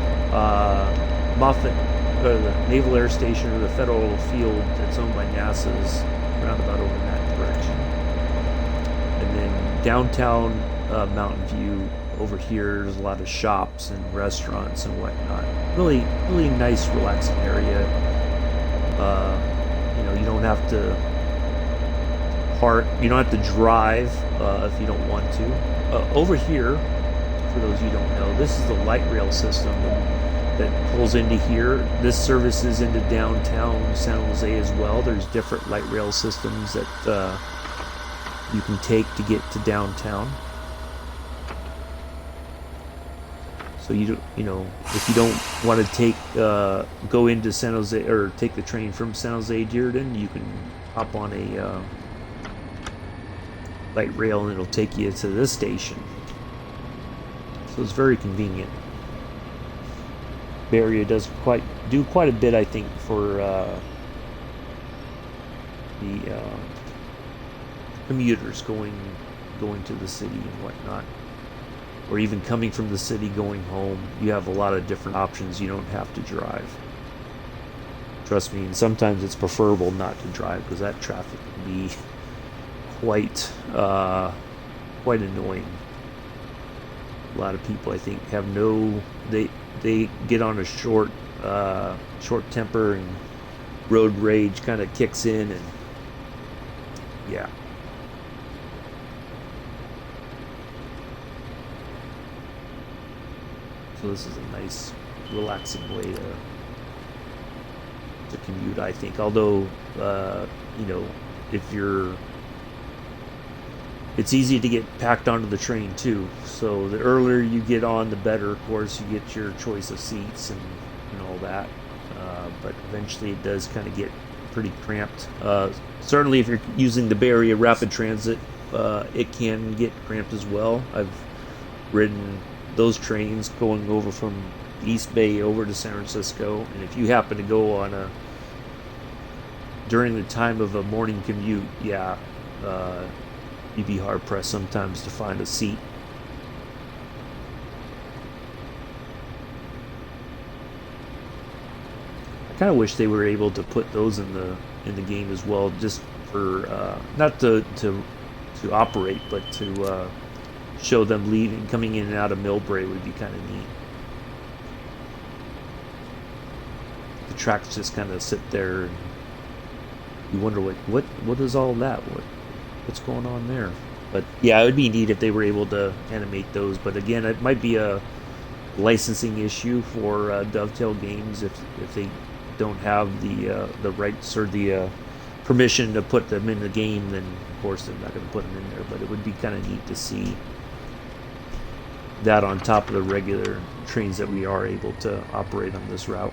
Moffett, the Naval Air Station or the Federal Field that's owned by NASA is roundabout over in that direction. And then downtown Mountain View over here, there's a lot of shops and restaurants and whatnot. Really, really nice, relaxing area. You know, you don't have to you don't have to drive if you don't want to. Over here, for those you don't know, this is the light rail system that pulls into here. This services into downtown San Jose as well. There's different light rail systems that you can take to get to downtown. So you know, if you don't want to take go into San Jose or take the train from San Jose Dearden, you can hop on a light rail and it'll take you to this station. So it's very convenient. Bay Area does do quite a bit, I think, for the commuters going to the city and whatnot, or even coming from the city going home. You have a lot of different options. You don't have to drive. Trust me, and sometimes it's preferable not to drive because that traffic can be quite annoying. A lot of people, I think, have they get on a short temper, and road rage kind of kicks in, and yeah. So this is a nice, relaxing way to commute, I think. Although, you know, it's easy to get packed onto the train too. So the earlier you get on, the better. Of course, you get your choice of seats and all that. But eventually, it does kind of get pretty cramped. Certainly, if you're using the Bay Area Rapid Transit, it can get cramped as well. I've ridden those trains going over from East Bay over to San Francisco, and if you happen to go on during the time of a morning commute, yeah. You'd be hard pressed sometimes to find a seat. I kind of wish they were able to put those in the game as well, just for not to operate, but to show them leaving, coming in and out of Millbrae would be kind of neat. The tracks just kind of sit there, and you wonder what is all that? What's going on there? But yeah, it would be neat if they were able to animate those. But again, it might be a licensing issue for Dovetail Games if they don't have the rights or the permission to put them in the game, then of course they're not going to put them in there. But it would be kind of neat to see that on top of the regular trains that we are able to operate on this route.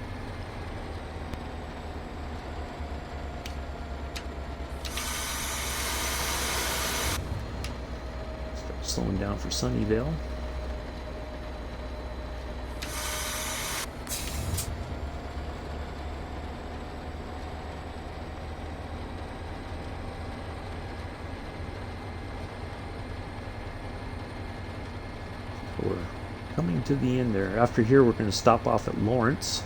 Start slowing down for Sunnyvale. We're coming to the end there. After here, we're going to stop off at Lawrence.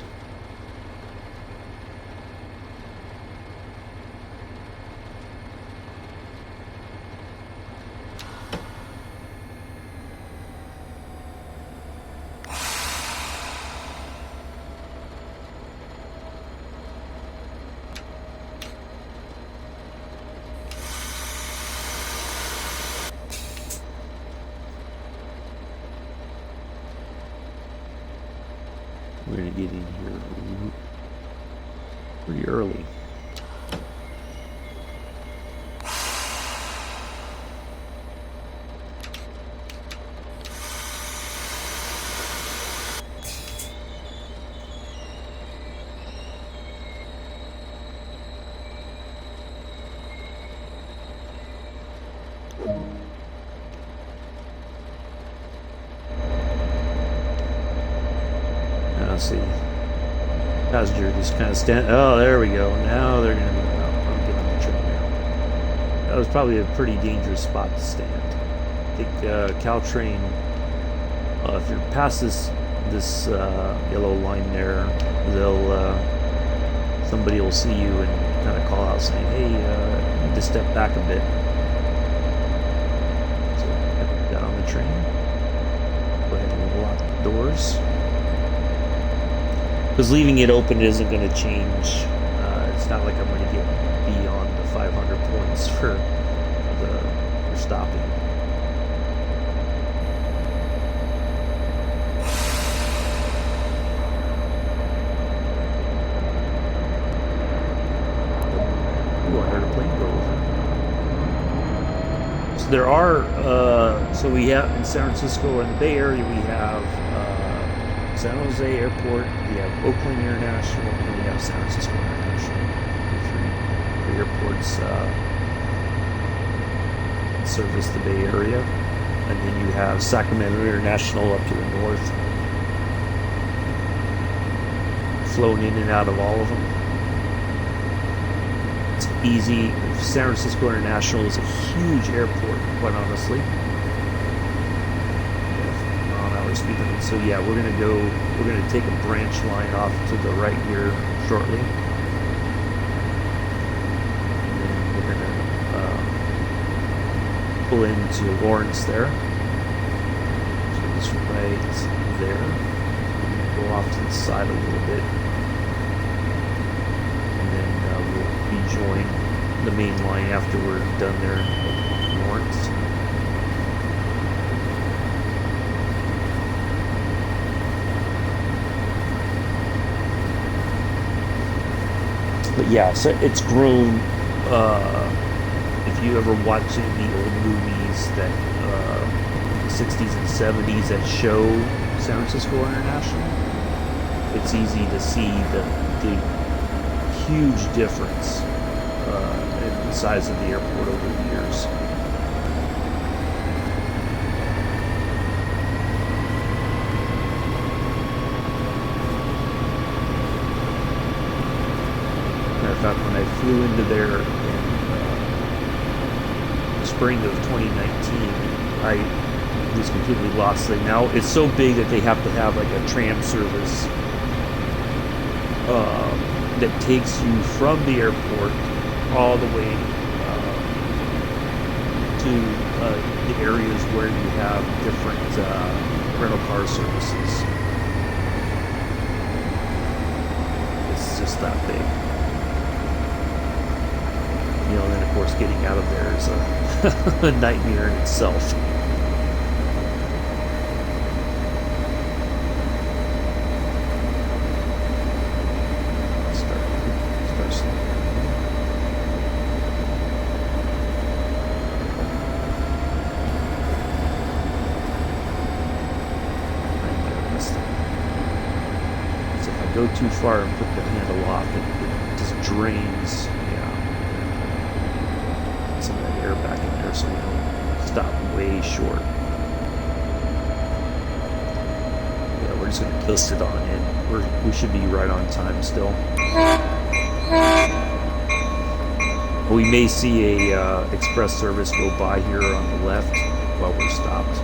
We're going to get in here pretty early. See, passenger just kind of stand. Oh, there we go. Now they're going to be. I'm getting on the train now. That was probably a pretty dangerous spot to stand. I think Caltrain. If you're past this yellow line there, they'll somebody will see you and kind of call out saying, "Hey, you need to step back a bit." So got on the train. Go ahead and lock the doors. Because leaving it open isn't going to change. It's not like I'm going to get beyond the 500 points for stopping. Ooh, I heard a plane go over. So there are, so we have in San Francisco or in the Bay Area, we have San Jose Airport, we have Oakland International, and we have San Francisco International. Three airports service the Bay Area. And then you have Sacramento International up to the north, flown in and out of all of them. It's easy. San Francisco International is a huge airport, quite honestly. Speed limit. So yeah, we're gonna take a branch line off to the right here shortly, and then we're gonna pull into Lawrence there. So just right there, go off to the side a little bit, and then we'll rejoin the main line after we're done there at Lawrence. But yeah, so it's grown. If you ever watch any of the old movies that the 60s and 70s that show San Francisco International, it's easy to see the huge difference in the size of the airport over the years. In fact, when I flew into there in the spring of 2019, I was completely lost. Now it's so big that they have to have like a tram service that takes you from the airport all the way to the areas where you have different rental car services. It's just that big. You know, and then of course getting out of there is a nightmare in itself. Start slowing. go too far and put the handle off, it just drains. Yeah. Some of that air back in there so we don't stop way short. Yeah, we're just going to coast it on in. We should be right on time still. We may see a express service go by here on the left while we're stopped.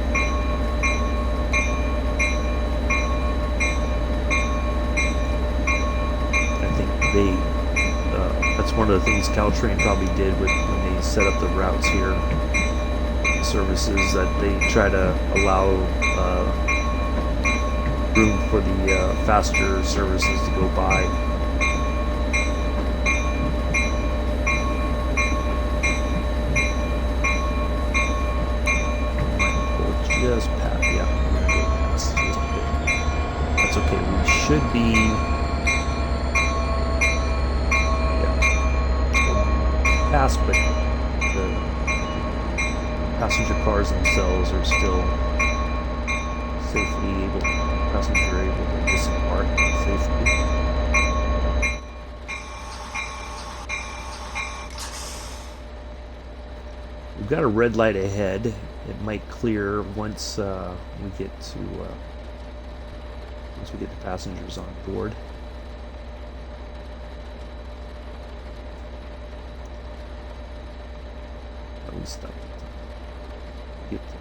I think that's one of the things Caltrain probably did when they set up the routes here, services, that they try to allow room for the faster services to go by. Just past, yeah, we're gonna go past. That's okay. We should be, yeah, past, but the passenger cars themselves are still safely able. Passengers are able to disembark safely. We've got a red light ahead. It might clear once we get the passengers on board. At least stop get to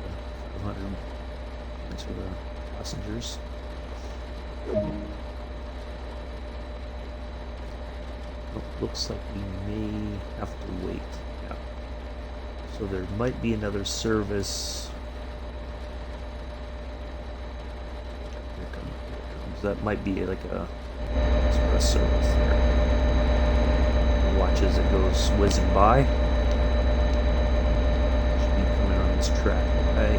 500 into the passengers. Oh, looks like we may have to wait. Yeah. So there might be another service. Here comes. That might be like a express service there. Watch as it goes whizzing by. Should be coming on this track. Okay.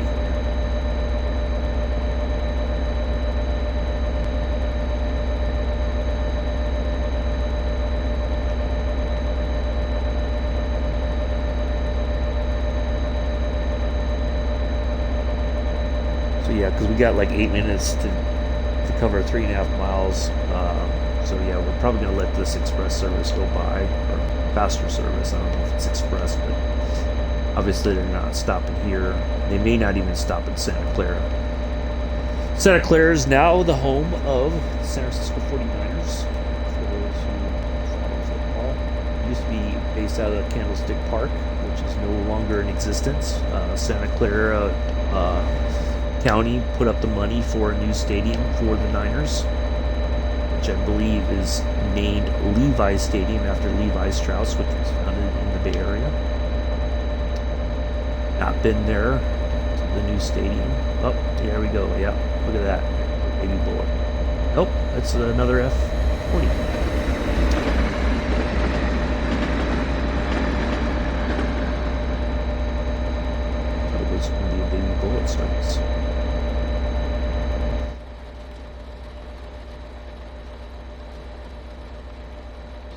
Yeah, because we got like 8 minutes to cover 3.5 miles. So yeah, we're probably going to let this express service go by, or faster service. I don't know if it's express, but obviously they're not stopping here. They may not even stop in Santa Clara. Santa Clara is now the home of the San Francisco 49ers. For those who follow football, it used to be based out of Candlestick Park, which is no longer in existence. Santa Clara County put up the money for a new stadium for the Niners, which I believe is named Levi Stadium after Levi Strauss, which was founded in the Bay Area. Not been there to the new stadium. Oh, there we go. Yeah, look at that baby bullet. Oh, that's another F-40. It was going to be a baby bullet service.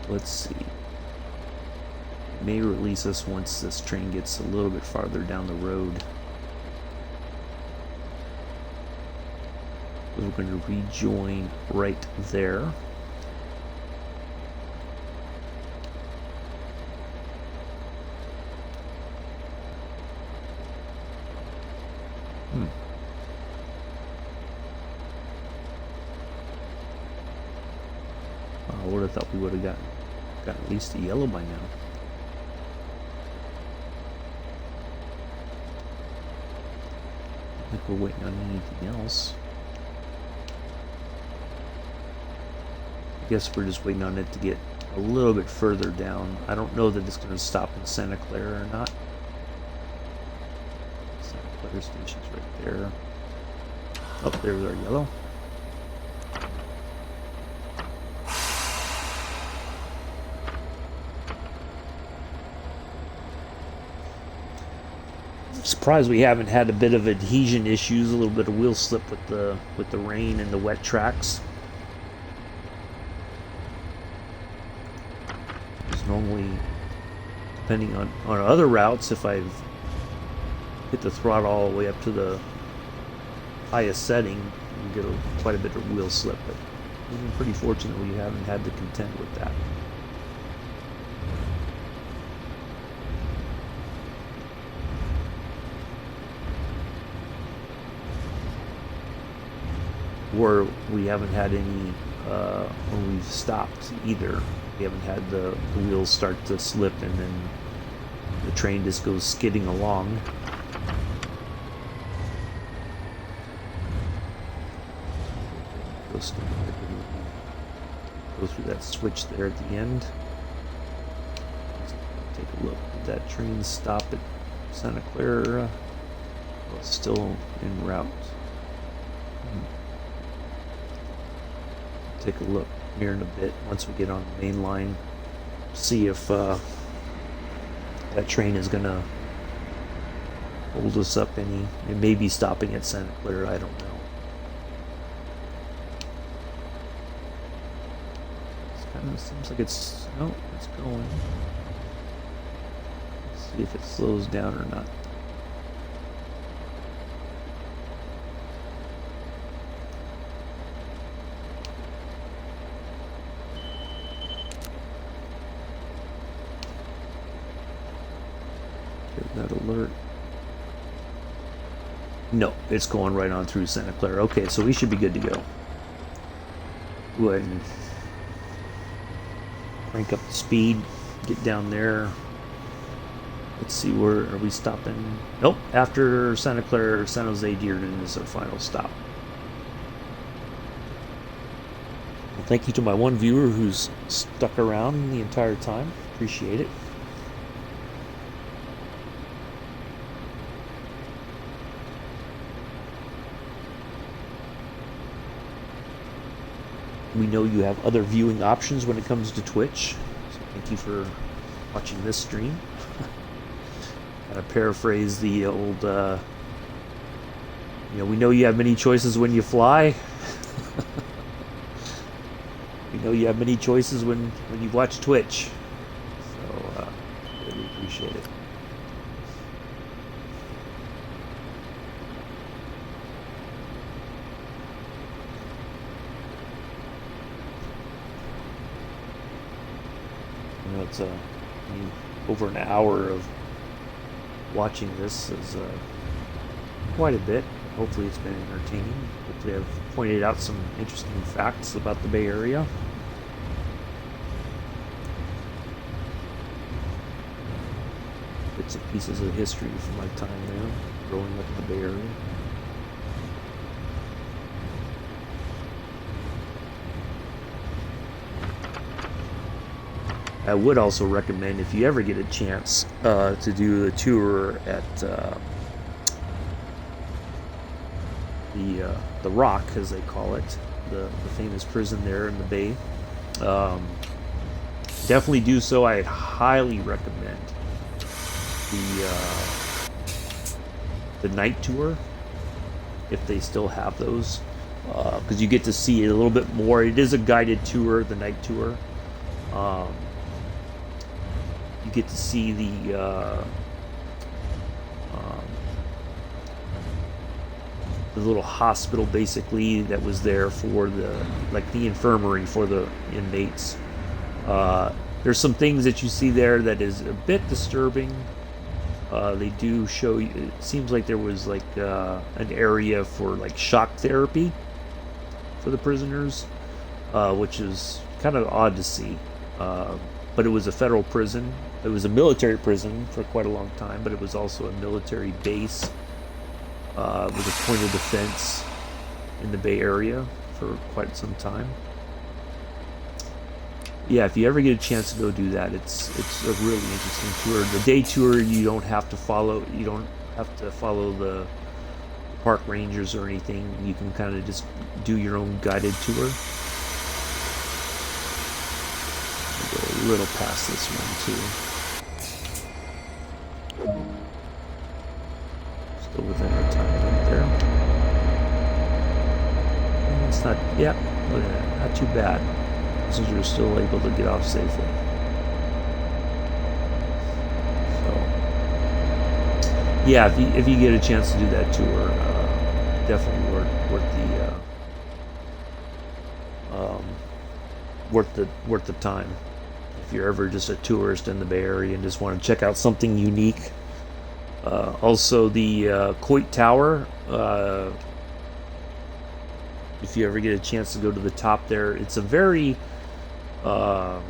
Let's see. It may release us once this train gets a little bit farther down the road. We're going to rejoin right there. I would have thought we would have got at least a yellow by now. I think we're waiting on anything else. I guess we're just waiting on it to get a little bit further down. I don't know that it's going to stop in Santa Clara or not. Santa Clara station's right there. Oh, there's our yellow. Surprised we haven't had a bit of adhesion issues, a little bit of wheel slip with the rain and the wet tracks. Because normally, depending on other routes, if I've hit the throttle all the way up to the highest setting, you get quite a bit of wheel slip. But We've been pretty fortunate we haven't had to contend with that. Or we haven't had any when we've stopped either. We haven't had the wheels start to slip and then the train just goes skidding along. Go through that switch there at the end. Take a look. Did that train stop at Santa Clara? Well, it's still en route. Take a look here in a bit once we get on the main line. See if that train is gonna hold us up any. It may be stopping at Santa Clara, I don't know. It kind of seems like it's, oh, it's going. Let's see if it slows down or not. That alert. No, it's going right on through Santa Clara. Okay, so we should be good to go. Go ahead and crank up the speed, get down there. Let's see, where are we stopping? Nope, after Santa Clara, San Jose Dearden is our final stop. Well, thank you to my one viewer who's stuck around the entire time. Appreciate it. We know you have other viewing options when it comes to Twitch, so thank you for watching this stream. Kind of paraphrase the old, we know you have many choices when you fly. We know you have many choices when you watch Twitch. So, really appreciate it. It's over an hour of watching this is quite a bit. Hopefully it's been entertaining. Hopefully I've pointed out some interesting facts about the Bay Area. Bits and pieces of history from my time there, growing up in the Bay Area. I would also recommend, if you ever get a chance, to do a tour at the Rock, as they call it, the famous prison there in the Bay. Definitely do so. I highly recommend the night tour, if they still have those, because you get to see it a little bit more. It is a guided tour, the night tour. You get to see the little hospital, basically, that was there for the infirmary for the inmates. There's some things that you see there that is a bit disturbing. They do show you, it seems like there was an area for shock therapy for the prisoners, which is kind of odd to see. But it was a federal prison. It was a military prison for quite a long time, but it was also a military base with a point of defense in the Bay Area for quite some time. Yeah, if you ever get a chance to go do that, it's a really interesting tour. The day tour, you don't have to follow the park rangers or anything. You can kind of just do your own guided tour. Go a little past this one too. Still within our time limit there. And it's not, yeah, look at that, not too bad. Passengers are still able to get off safely. So, yeah, if you get a chance to do that tour, definitely worth um, worth the time. If you're ever just a tourist in the Bay Area and just want to check out something unique. Also, the Coit Tower. If you ever get a chance to go to the top there, it's a very kind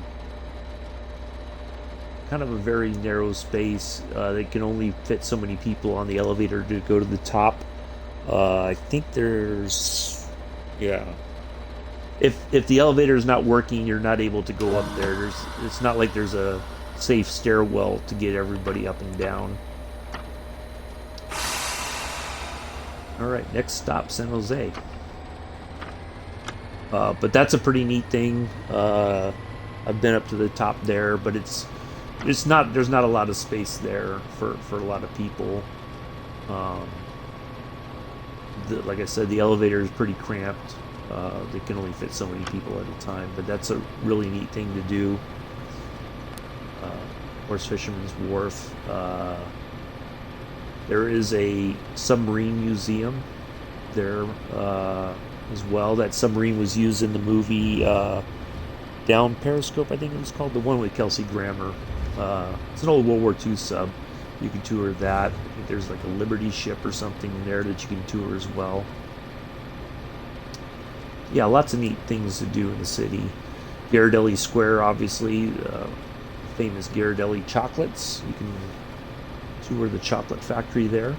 of a very narrow space. They can only fit so many people on the elevator to go to the top. I think there's, yeah. If the elevator is not working, you're not able to go up there. It's not like there's a safe stairwell to get everybody up and down. All right, next stop, San Jose. But that's a pretty neat thing. I've been up to the top there, but it's not, there's not a lot of space there for a lot of people. Like I said, the elevator is pretty cramped. They can only fit so many people at a time, but that's a really neat thing to do. Of course, Fisherman's Wharf. There is a submarine museum there as well. That submarine was used in the movie Down Periscope, I think it was called, the one with Kelsey Grammer. It's an old World War II sub. You can tour that. I think there's like a Liberty ship or something there that you can tour as well. Yeah, lots of neat things to do in the city. Ghirardelli Square, obviously, famous Ghirardelli chocolates. You can tour the chocolate factory there.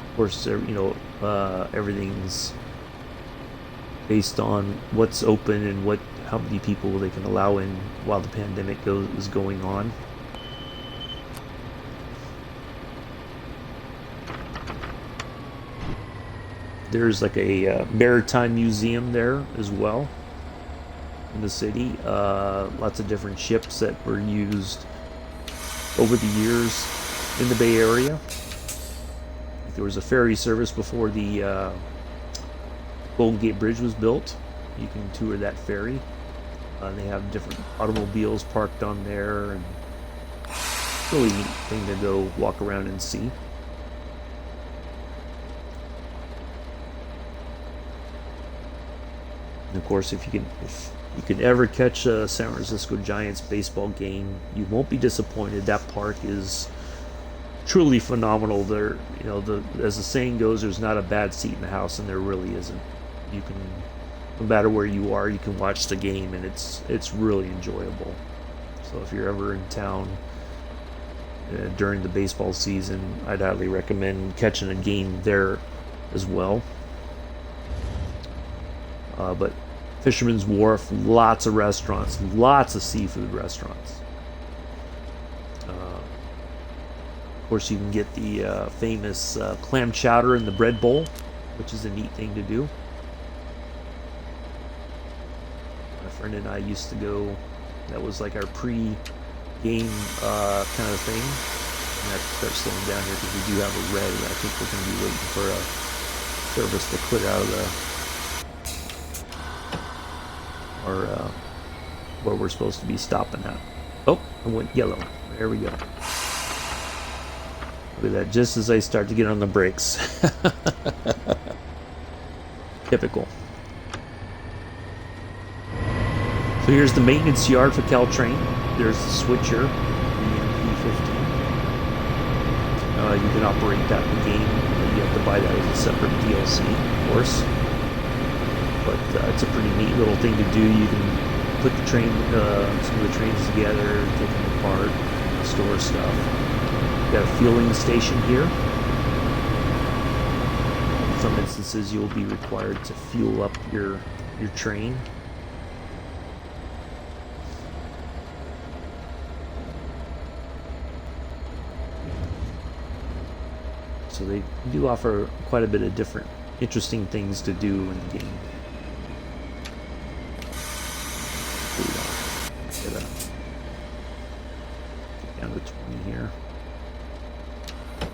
Of course, everything's based on what's open and how many people they can allow in while the pandemic is going on. There's like a maritime museum there as well in the city. Lots of different ships that were used over the years in the Bay Area. There was a ferry service before the Golden Gate Bridge was built. You can tour that ferry. They have different automobiles parked on there, and really neat thing to go walk around and see. And of course, if you can ever catch a San Francisco Giants baseball game, you won't be disappointed. That park is truly phenomenal. There, as the saying goes, there's not a bad seat in the house, and there really isn't. You can, no matter where you are, you can watch the game, and it's really enjoyable. So if you're ever in town during the baseball season, I'd highly recommend catching a game there as well. But Fisherman's Wharf, lots of restaurants, lots of seafood restaurants. Of course, you can get the famous clam chowder in the bread bowl, which is a neat thing to do. My friend and I used to go. That was like our pre-game kind of thing. I'm gonna have to start slowing down here because we do have a red. I think we're going to be waiting for a service to clear out of where we're supposed to be stopping at. Oh, it went yellow. There we go. Look at that, just as I start to get on the brakes. Typical. So here's the maintenance yard for Caltrain. There's the switcher, the MP15. You can operate that in the game. You have to buy that as a separate DLC, of course. But it's a pretty neat little thing to do. You can put the train, some of the trains together, take them apart, store stuff. Got a fueling station here. In some instances, you'll be required to fuel up your train. So they do offer quite a bit of different, interesting things to do in the game. Get down to 20 here. I'm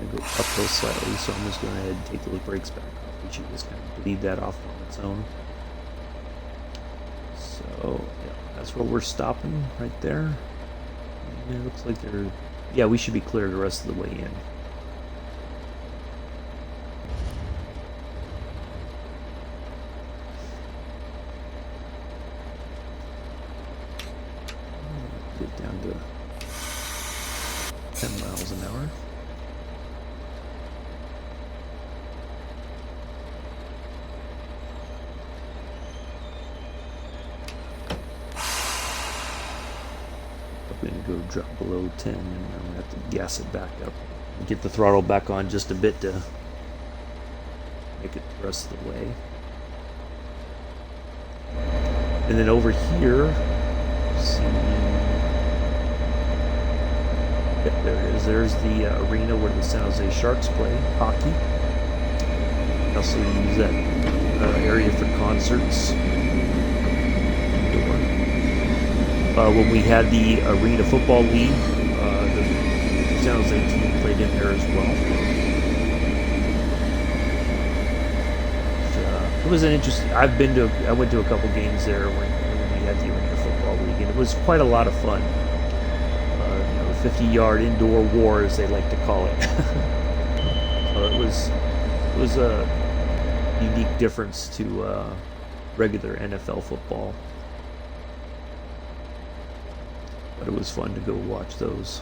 going to go uphill slightly, so I'm just going to go ahead and take the brakes back off. We should just kind of bleed that off on its own. So, yeah, that's where we're stopping, right there. And it looks like they're... Yeah, we should be clear the rest of the way in. miles an hour. I'm going to go drop below 10 and I'm going to have to gas it back up. Get the throttle back on just a bit to make it the rest of the way. And then over here, see, yep, there it is. There's the arena where the San Jose Sharks play hockey. We also use that area for concerts. When we had the Arena Football League, the San Jose team played in there as well. It was an interesting. I went to a couple games there when we had the Arena Football League, and it was quite a lot of fun. 50-yard indoor war, as they like to call it. It was a unique difference to regular NFL football. But it was fun to go watch those.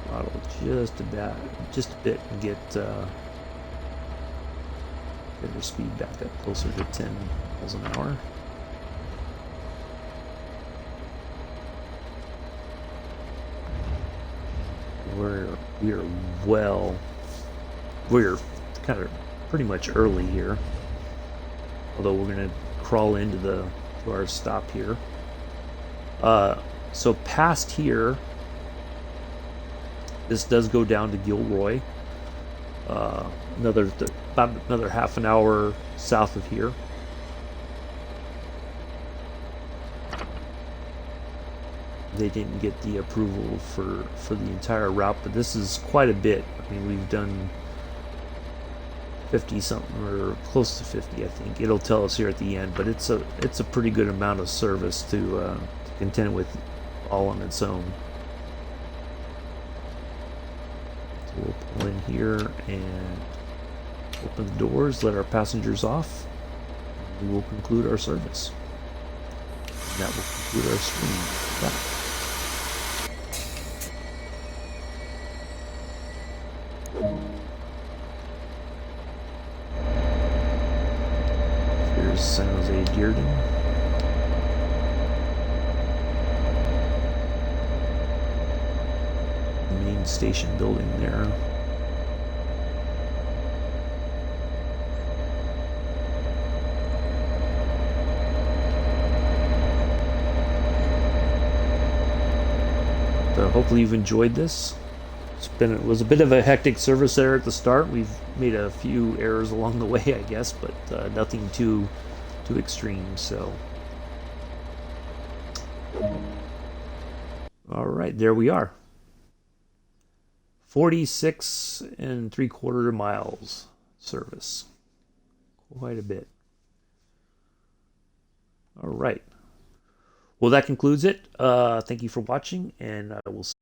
Throttle just a bit, and get their speed back up closer to 10 miles an hour. We're kind of pretty much early here. Although we're gonna crawl to our stop here. So past here, this does go down to Gilroy. About another half an hour south of here. They didn't get the approval for the entire route, but this is quite a bit. I mean, we've done 50 something or close to 50, I think. It'll tell us here at the end, but it's a pretty good amount of service to contend with all on its own. So we'll pull in here and open the doors, let our passengers off, and we will conclude our service. And that will conclude our stream. Bye. San Jose Dearden. The main station building there. So hopefully you've enjoyed this. It was a bit of a hectic service there at the start. We've made a few errors along the way, I guess, but nothing too extreme. So, all right, there we are. 46 3/4 miles service. Quite a bit. All right. Well, that concludes it. Thank you for watching, and I will see